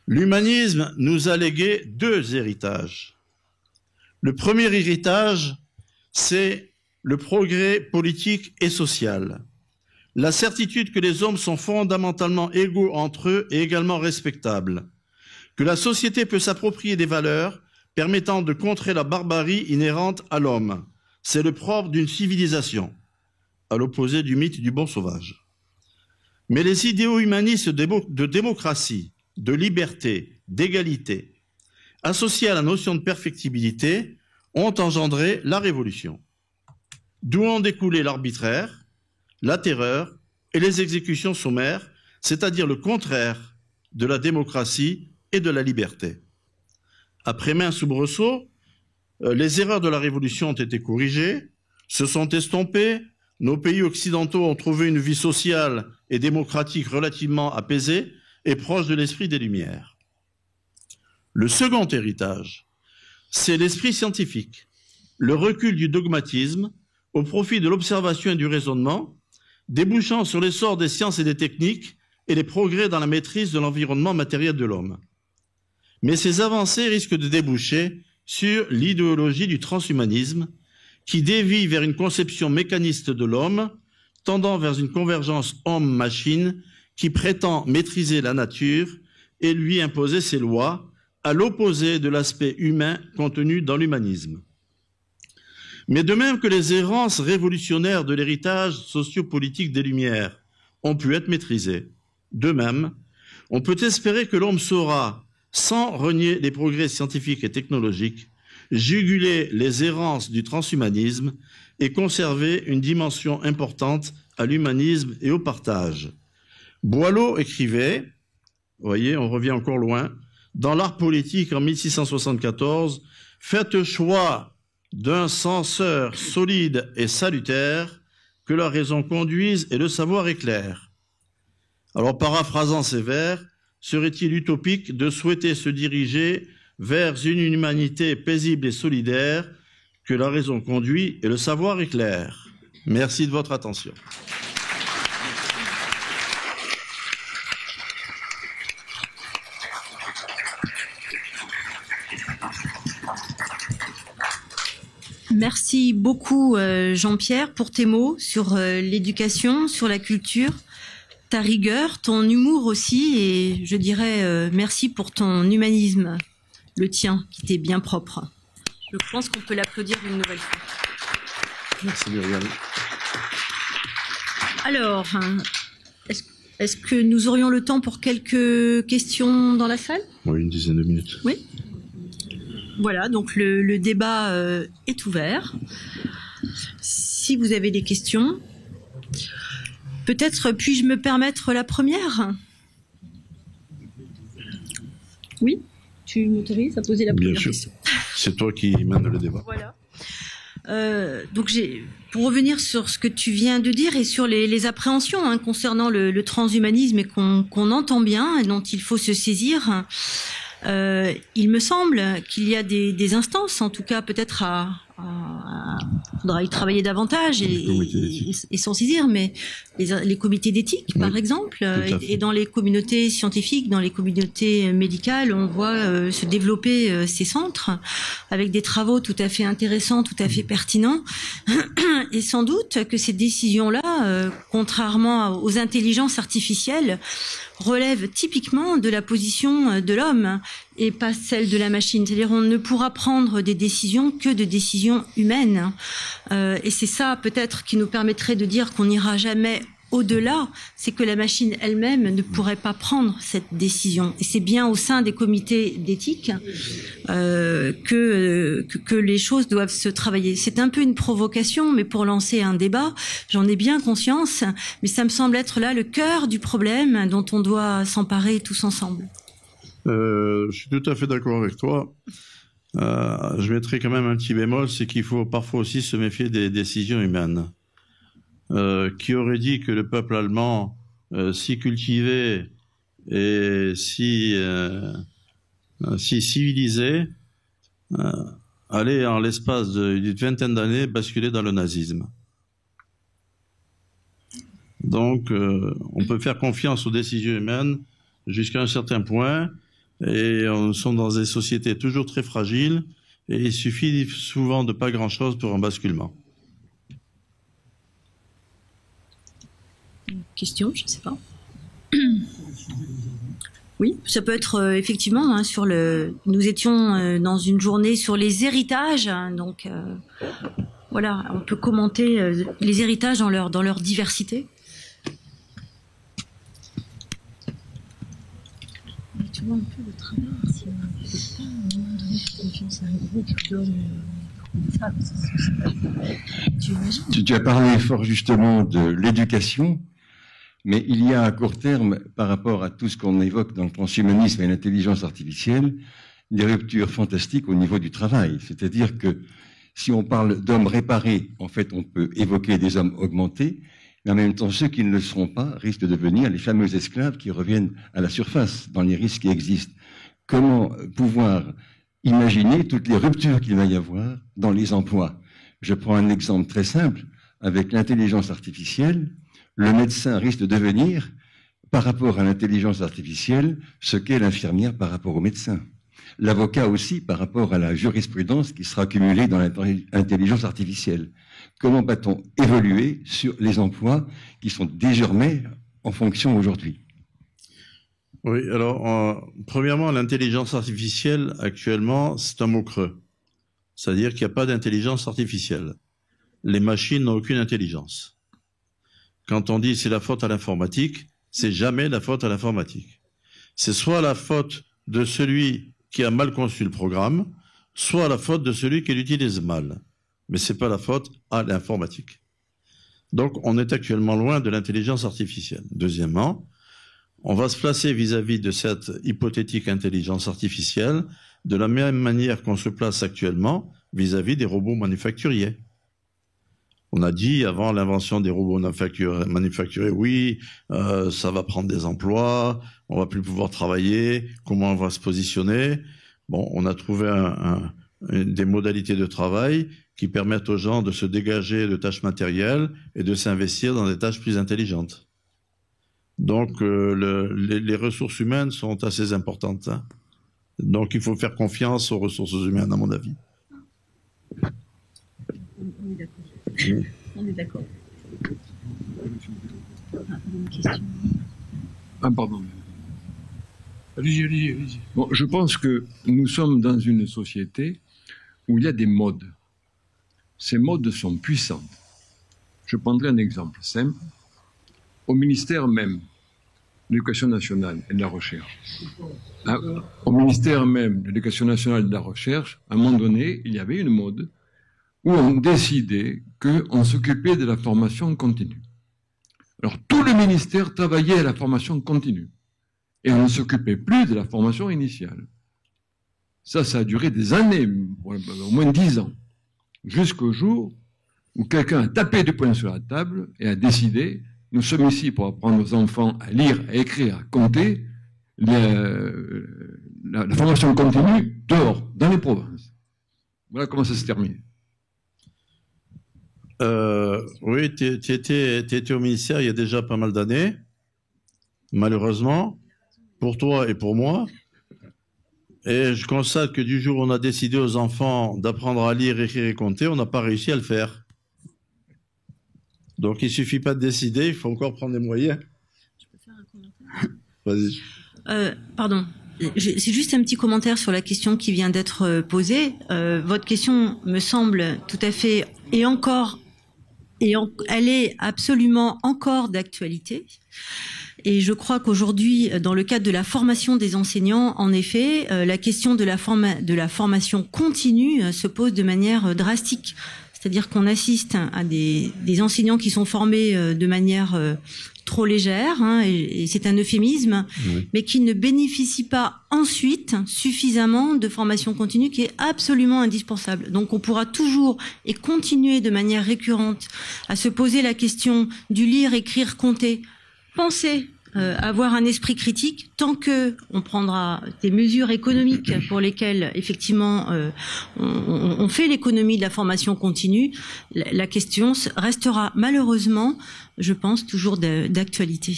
L'humanisme nous a légué deux héritages. Le premier héritage, c'est le progrès politique et social. La certitude que les hommes sont fondamentalement égaux entre eux et également respectables. Que la société peut s'approprier des valeurs permettant de contrer la barbarie inhérente à l'homme. C'est le propre d'une civilisation, à l'opposé du mythe du bon sauvage. Mais les idéaux humanistes de démocratie, de liberté, d'égalité, associés à la notion de perfectibilité, ont engendré la révolution. D'où ont découlé l'arbitraire, la terreur et les exécutions sommaires, c'est-à-dire le contraire de la démocratie et de la liberté. Après maints soubresauts, les erreurs de la Révolution ont été corrigées, se sont estompées, nos pays occidentaux ont trouvé une vie sociale et démocratique relativement apaisée et proche de l'esprit des Lumières. Le second héritage, c'est l'esprit scientifique, le recul du dogmatisme au profit de l'observation et du raisonnement, débouchant sur l'essor des sciences et des techniques et les progrès dans la maîtrise de l'environnement matériel de l'homme. Mais ces avancées risquent de déboucher sur l'idéologie du transhumanisme qui dévie vers une conception mécaniste de l'homme, tendant vers une convergence homme-machine qui prétend maîtriser la nature et lui imposer ses lois, à l'opposé de l'aspect humain contenu dans l'humanisme. Mais de même que les errances révolutionnaires de l'héritage sociopolitique des Lumières ont pu être maîtrisées, de même, on peut espérer que l'homme saura, sans renier les progrès scientifiques et technologiques, juguler les errances du transhumanisme et conserver une dimension importante à l'humanisme et au partage. Boileau écrivait, vous voyez, on revient encore loin, dans l'art politique en 1674, « Faites choix d'un censeur solide et salutaire, que la raison conduise et le savoir éclaire. » Alors, paraphrasant ces vers, serait-il utopique de souhaiter se diriger vers une humanité paisible et solidaire que la raison conduit et le savoir éclaire? Merci de votre attention. Merci beaucoup Jean-Pierre pour tes mots sur l'éducation, sur la culture, ta rigueur, ton humour aussi, et je dirais merci pour ton humanisme, le tien, qui t'est bien propre. Je pense qu'on peut l'applaudir une nouvelle fois. Merci Muriel. Alors, est-ce que nous aurions le temps pour quelques questions dans la salle? Oui, une dizaine de minutes. Oui. Voilà, donc le débat est ouvert. Si vous avez des questions, peut-être puis-je me permettre la première? Oui, tu m'autorises à poser la première question. Bien sûr, c'est toi qui mène le débat. Voilà. Donc pour revenir sur ce que tu viens de dire et sur les appréhensions concernant le transhumanisme et qu'on entend bien et dont il faut se saisir, il me semble qu'il y a des instances, en tout cas peut-être à faudra y travailler davantage et s'en saisir, mais les comités d'éthique, par exemple, et dans les communautés scientifiques, dans les communautés médicales, on voit se développer ces centres avec des travaux tout à fait intéressants, tout à fait pertinents, et sans doute que ces décisions-là, contrairement aux intelligences artificielles, relève typiquement de la position de l'homme et pas celle de la machine. C'est-à-dire on ne pourra prendre des décisions que de décisions humaines. Et c'est ça peut-être qui nous permettrait de dire qu'on n'ira jamais au-delà, c'est que la machine elle-même ne pourrait pas prendre cette décision. Et c'est bien au sein des comités d'éthique que les choses doivent se travailler. C'est un peu une provocation, mais pour lancer un débat, j'en ai bien conscience, mais ça me semble être là le cœur du problème dont on doit s'emparer tous ensemble. Je suis tout à fait d'accord avec toi. Je mettrai quand même un petit bémol, c'est qu'il faut parfois aussi se méfier des décisions humaines. Qui aurait dit que le peuple allemand, si cultivé et si civilisé, allait en l'espace d'une vingtaine d'années basculer dans le nazisme. Donc, on peut faire confiance aux décisions humaines jusqu'à un certain point, et nous sommes dans des sociétés toujours très fragiles, et il suffit souvent de pas grand-chose pour un basculement. Question, je ne sais pas. Oui, ça peut être effectivement sur le. Nous étions dans une journée sur les héritages, donc voilà, on peut commenter les héritages dans leur diversité. Mais tu vois un peu le travers, si on ne fait pas à un moment donné de confiance à un groupe qui donne. Tu as parlé fort justement de l'éducation. Mais il y a à court terme, par rapport à tout ce qu'on évoque dans le transhumanisme et l'intelligence artificielle, des ruptures fantastiques au niveau du travail. C'est-à-dire que si on parle d'hommes réparés, en fait, on peut évoquer des hommes augmentés, mais en même temps, ceux qui ne le seront pas risquent de devenir les fameux esclaves qui reviennent à la surface dans les risques qui existent. Comment pouvoir imaginer toutes les ruptures qu'il va y avoir dans les emplois? Je prends un exemple très simple. Avec l'intelligence artificielle, le médecin risque de devenir, par rapport à l'intelligence artificielle, ce qu'est l'infirmière par rapport au médecin. L'avocat aussi par rapport à la jurisprudence qui sera accumulée dans l'intelligence artificielle. Comment va-t-on évoluer sur les emplois qui sont désormais en fonction aujourd'hui? Oui, alors, premièrement, l'intelligence artificielle, actuellement, c'est un mot creux. C'est-à-dire qu'il n'y a pas d'intelligence artificielle. Les machines n'ont aucune intelligence. Quand on dit c'est la faute à l'informatique, c'est jamais la faute à l'informatique. C'est soit la faute de celui qui a mal conçu le programme, soit la faute de celui qui l'utilise mal. Mais c'est pas la faute à l'informatique. Donc, on est actuellement loin de l'intelligence artificielle. Deuxièmement, on va se placer vis-à-vis de cette hypothétique intelligence artificielle de la même manière qu'on se place actuellement vis-à-vis des robots manufacturiers. On a dit avant l'invention des robots manufacturés, oui, ça va prendre des emplois, on va plus pouvoir travailler, comment on va se positionner. Bon, on a trouvé des modalités de travail qui permettent aux gens de se dégager de tâches matérielles et de s'investir dans des tâches plus intelligentes. Donc, les ressources humaines sont assez importantes. Hein. Donc, il faut faire confiance aux ressources humaines, à mon avis. Oui, d'accord. On est d'accord. Une question. Ah, pardon. Allez-y. Bon, je pense que nous sommes dans une société où il y a des modes. Ces modes sont puissantes. Je prendrai un exemple simple. Au ministère même de l'Éducation nationale et de la recherche, au ministère même de l'Éducation nationale et de la recherche, à un moment donné, il y avait une mode où on décidait qu'on s'occupait de la formation continue. Alors, tout le ministère travaillait à la formation continue. Et on ne s'occupait plus de la formation initiale. Ça a duré des années, au moins 10 ans. Jusqu'au jour où quelqu'un a tapé du poing sur la table et a décidé, nous sommes ici pour apprendre aux enfants à lire, à écrire, à compter, la formation continue dehors, dans les provinces. Voilà comment ça s'est terminé. Oui, tu étais au ministère il y a déjà pas mal d'années, malheureusement, pour toi et pour moi. Et je constate que du jour où on a décidé aux enfants d'apprendre à lire, écrire et compter, on n'a pas réussi à le faire. Donc il suffit pas de décider, il faut encore prendre des moyens. Je peux faire un commentaire ? Vas-y. Pardon. C'est juste un petit commentaire sur la question qui vient d'être posée. Votre question me semble tout à fait elle est absolument encore d'actualité. Et je crois qu'aujourd'hui, dans le cadre de la formation des enseignants, en effet, la question de la formation continue se pose de manière drastique. C'est-à-dire qu'on assiste à des enseignants qui sont formés de manière trop légère, hein, et c'est un euphémisme, oui, mais qui ne bénéficient pas ensuite suffisamment de formation continue qui est absolument indispensable. Donc on pourra toujours et continuer de manière récurrente à se poser la question du lire, écrire, compter, penser, avoir un esprit critique, tant que on prendra des mesures économiques pour lesquelles effectivement on fait l'économie de la formation continue, la question restera malheureusement, je pense, toujours d'actualité.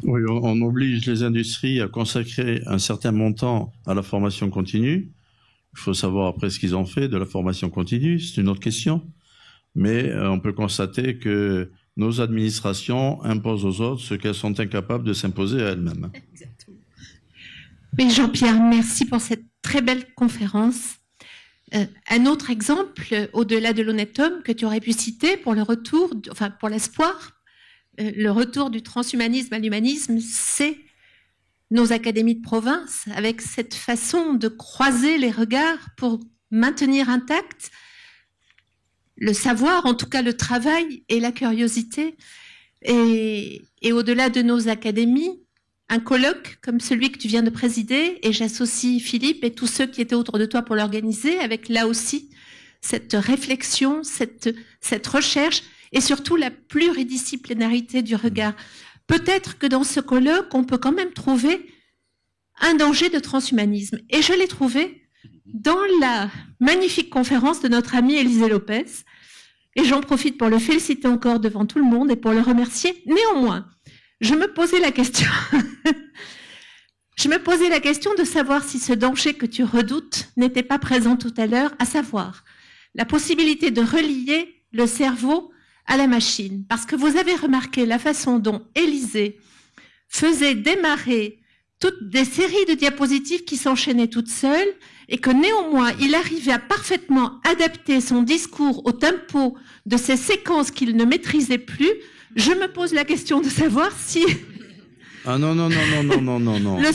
Oui, on oblige les industries à consacrer un certain montant à la formation continue. Il faut savoir après ce qu'ils ont fait de la formation continue, c'est une autre question. Mais on peut constater que nos administrations imposent aux autres ce qu'elles sont incapables de s'imposer à elles-mêmes. Exactement. Mais Jean-Pierre, merci pour cette très belle conférence. Un autre exemple, au-delà de l'honnête homme, que tu aurais pu citer pour le retour, pour l'espoir, le retour du transhumanisme à l'humanisme, c'est nos académies de province, avec cette façon de croiser les regards pour maintenir intact le savoir, en tout cas le travail et la curiosité. Et au-delà de nos académies, un colloque comme celui que tu viens de présider, et j'associe Philippe et tous ceux qui étaient autour de toi pour l'organiser, avec là aussi cette réflexion, cette recherche, et surtout la pluridisciplinarité du regard. Peut-être que dans ce colloque, on peut quand même trouver un danger de transhumanisme. Et je l'ai trouvé dans la magnifique conférence de notre amie Élisée Lopez, et j'en profite pour le féliciter encore devant tout le monde et pour le remercier. Néanmoins, je me posais la question de savoir si ce danger que tu redoutes n'était pas présent tout à l'heure, à savoir la possibilité de relier le cerveau à la machine. Parce que vous avez remarqué la façon dont Élisée faisait démarrer toutes des séries de diapositives qui s'enchaînaient toutes seules, et que néanmoins, il arrivait à parfaitement adapter son discours au tempo de ces séquences qu'il ne maîtrisait plus. Je me pose la question de savoir si... Ah non. Le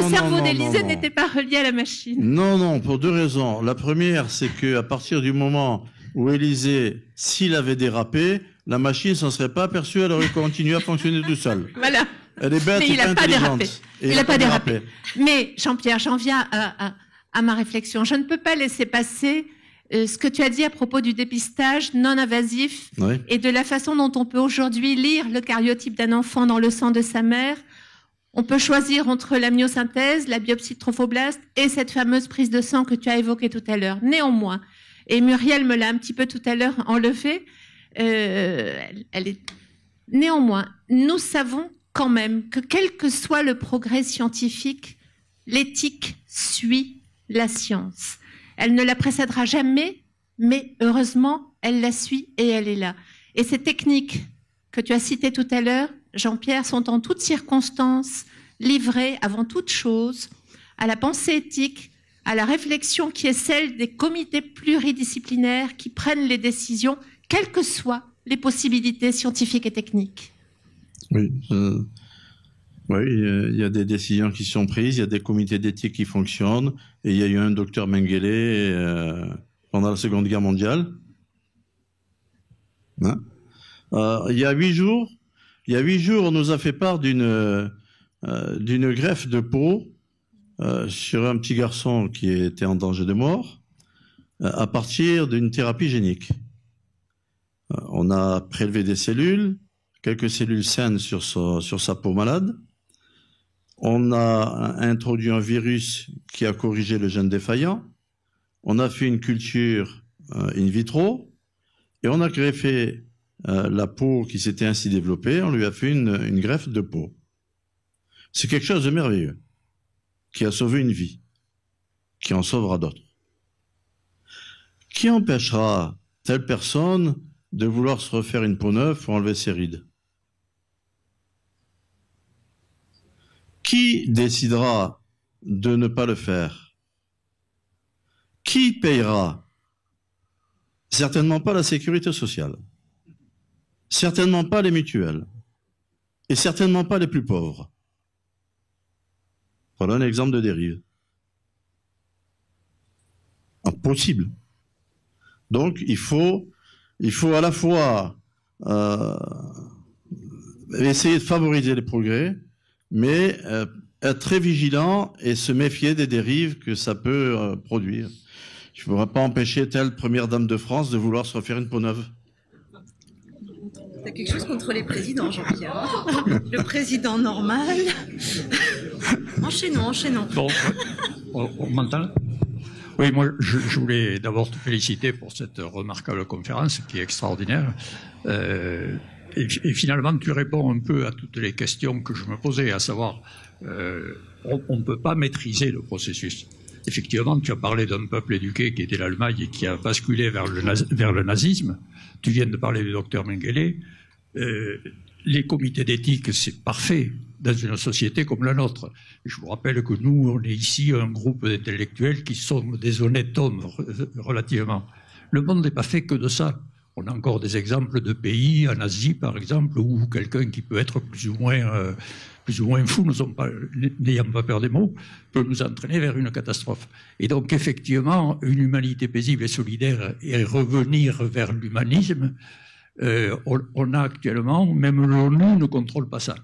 cerveau d'Élisée n'était pas relié à la machine. Non, pour deux raisons. La première, c'est qu'à partir du moment où Élisée, s'il avait dérapé, la machine s'en serait pas aperçue, elle aurait continué à fonctionner tout seul. Voilà. Elle est bête, mais il n'a pas dérapé. Il n'a pas dérapé. Mais Jean-Pierre, j'en viens à ma réflexion. Je ne peux pas laisser passer ce que tu as dit à propos du dépistage non invasif, oui, et de la façon dont on peut aujourd'hui lire le cariotype d'un enfant dans le sang de sa mère. On peut choisir entre la myosynthèse, la biopsie de trophoblaste et cette fameuse prise de sang que tu as évoquée tout à l'heure. Néanmoins, et Muriel me l'a un petit peu tout à l'heure enlevée, néanmoins, nous savons quand même que quel que soit le progrès scientifique, l'éthique suit la science. Elle ne la précédera jamais, mais heureusement, elle la suit et elle est là. Et ces techniques que tu as citées tout à l'heure, Jean-Pierre, sont en toutes circonstances livrées avant toute chose à la pensée éthique, à la réflexion qui est celle des comités pluridisciplinaires qui prennent les décisions, quelles que soient les possibilités scientifiques et techniques. Oui, il y a des décisions qui sont prises, il y a des comités d'éthique qui fonctionnent, et il y a eu un docteur Mengele pendant la Seconde Guerre mondiale. Hein, il y a 8 jours, on nous a fait part d'une greffe de peau sur un petit garçon qui était en danger de mort à partir d'une thérapie génique. On a prélevé des cellules, quelques cellules saines sur sa peau malade. On a introduit un virus qui a corrigé le gène défaillant. On a fait une culture in vitro. Et on a greffé la peau qui s'était ainsi développée, on lui a fait une greffe de peau. C'est quelque chose de merveilleux, qui a sauvé une vie, qui en sauvera d'autres. Qui empêchera telle personne de vouloir se refaire une peau neuve pour enlever ses rides? Qui décidera de ne pas le faire? Qui payera? Certainement pas la sécurité sociale, certainement pas les mutuelles, et certainement pas les plus pauvres. Voilà un exemple de dérive. Impossible. Donc, il faut à la fois essayer de favoriser les progrès, mais être très vigilant et se méfier des dérives que ça peut produire. Je ne pourrais pas empêcher telle première dame de France de vouloir se refaire une peau neuve. T'as quelque chose contre les présidents, Jean-Pierre? Le président normal. Enchaînons. Bon, on m'entend? Oui, moi, je voulais d'abord te féliciter pour cette remarquable conférence qui est extraordinaire. Et finalement, tu réponds un peu à toutes les questions que je me posais, à savoir, on ne peut pas maîtriser le processus. Effectivement, tu as parlé d'un peuple éduqué qui était l'Allemagne et qui a basculé vers le nazisme. Tu viens de parler du docteur Mengele. Les comités d'éthique, c'est parfait dans une société comme la nôtre. Je vous rappelle que nous, on est ici un groupe d'intellectuels qui sont des honnêtes hommes, relativement. Le monde n'est pas fait que de ça. On a encore des exemples de pays, en Asie par exemple, où quelqu'un qui peut être plus ou moins fou, n'ayant pas peur des mots, peut nous entraîner vers une catastrophe. Et donc effectivement, une humanité paisible et solidaire et revenir vers l'humanisme, on a actuellement, même l'ONU ne contrôle pas ça.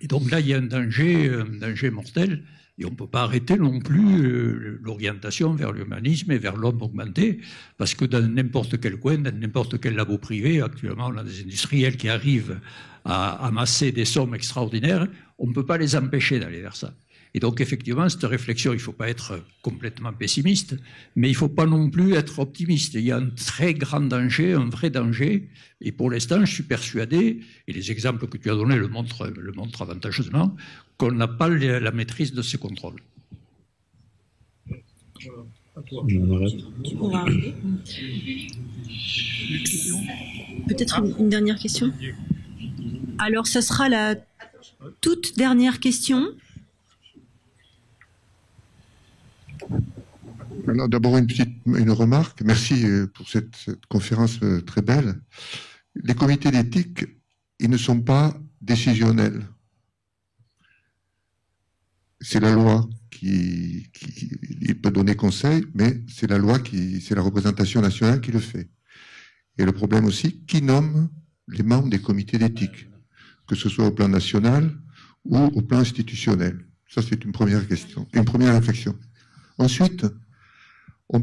Et donc là, il y a un danger mortel, et on ne peut pas arrêter non plus l'orientation vers l'humanisme et vers l'homme augmenté, parce que dans n'importe quel coin, dans n'importe quel labo privé, actuellement, on a des industriels qui arrivent à amasser des sommes extraordinaires, on ne peut pas les empêcher d'aller vers ça. Et donc, effectivement, cette réflexion, il ne faut pas être complètement pessimiste, mais il ne faut pas non plus être optimiste. Il y a un très grand danger, un vrai danger, et pour l'instant, je suis persuadé, et les exemples que tu as donnés le montrent avantageusement, qu'on n'a pas la maîtrise de ces contrôles. On va arriver. Peut-être une dernière question? Alors, ce sera la toute dernière question. Alors, d'abord, une remarque. Merci pour cette conférence très belle. Les comités d'éthique, ils ne sont pas décisionnels. C'est la loi qui peut donner conseil, mais c'est la loi c'est la représentation nationale qui le fait. Et le problème aussi, qui nomme les membres des comités d'éthique, que ce soit au plan national ou au plan institutionnel. Ça, c'est une première question, une première réflexion. Ensuite, on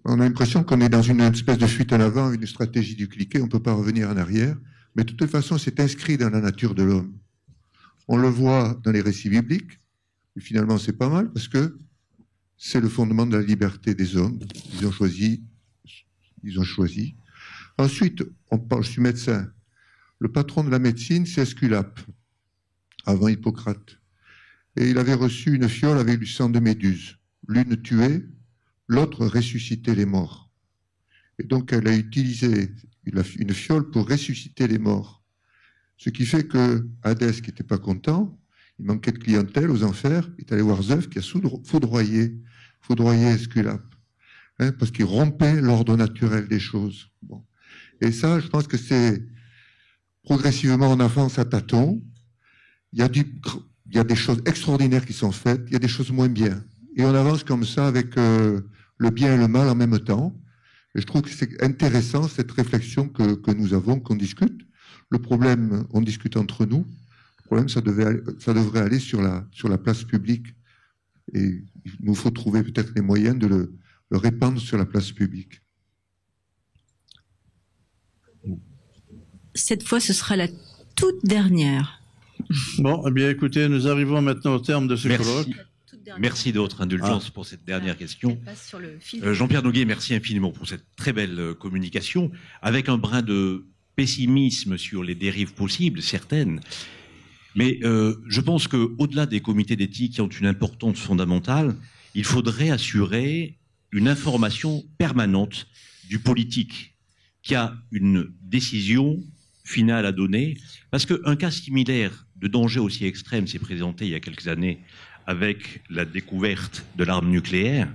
a l'impression qu'on est dans une espèce de fuite en avant, une stratégie du cliquet, on ne peut pas revenir en arrière, mais de toute façon, c'est inscrit dans la nature de l'homme. On le voit dans les récits bibliques, et finalement, c'est pas mal, parce que c'est le fondement de la liberté des hommes. Ils ont choisi. Ensuite, je suis médecin. Le patron de la médecine, c'est Esculape, avant Hippocrate. Et il avait reçu une fiole avec du sang de méduse. L'une tuait, l'autre ressuscitait les morts. Et donc, elle a utilisé une fiole pour ressusciter les morts. Ce qui fait que Hadès, qui n'était pas content, il manquait de clientèle aux enfers, est allé voir Zeus, qui a foudroyé Esculape, parce qu'il rompait l'ordre naturel des choses. Bon. Et ça, je pense que c'est progressivement, on avance à tâtons. Il y a des choses extraordinaires qui sont faites, il y a des choses moins bien. Et on avance comme ça avec le bien et le mal en même temps. Et je trouve que c'est intéressant, cette réflexion que nous avons, qu'on discute. Le problème, on discute entre nous. Le problème, ça devrait aller sur la place publique. Et il nous faut trouver peut-être les moyens de le répandre sur la place publique. Cette fois, ce sera la toute dernière. Bon, eh bien, écoutez, nous arrivons maintenant au terme de ce colloque. Merci de votre indulgence pour cette dernière question. Jean-Pierre Noguet, merci infiniment pour cette très belle communication, avec un brin de pessimisme sur les dérives possibles, certaines. Mais je pense qu'au-delà des comités d'éthique qui ont une importance fondamentale, il faudrait assurer une information permanente du politique qui a une décision finale à donner. Parce qu'un cas similaire de danger aussi extrême s'est présenté il y a quelques années avec la découverte de l'arme nucléaire.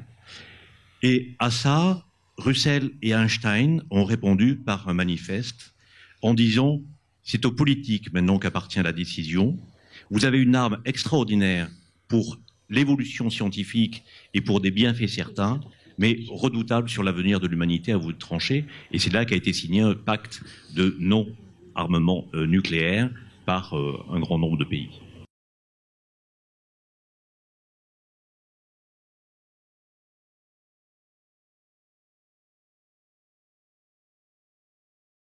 Et à ça, Russell et Einstein ont répondu par un manifeste en disant « C'est aux politiques maintenant qu'appartient la décision. Vous avez une arme extraordinaire pour l'évolution scientifique et pour des bienfaits certains, mais redoutable sur l'avenir de l'humanité, à vous de trancher. » Et c'est là qu'a été signé un pacte de non-armement nucléaire par un grand nombre de pays.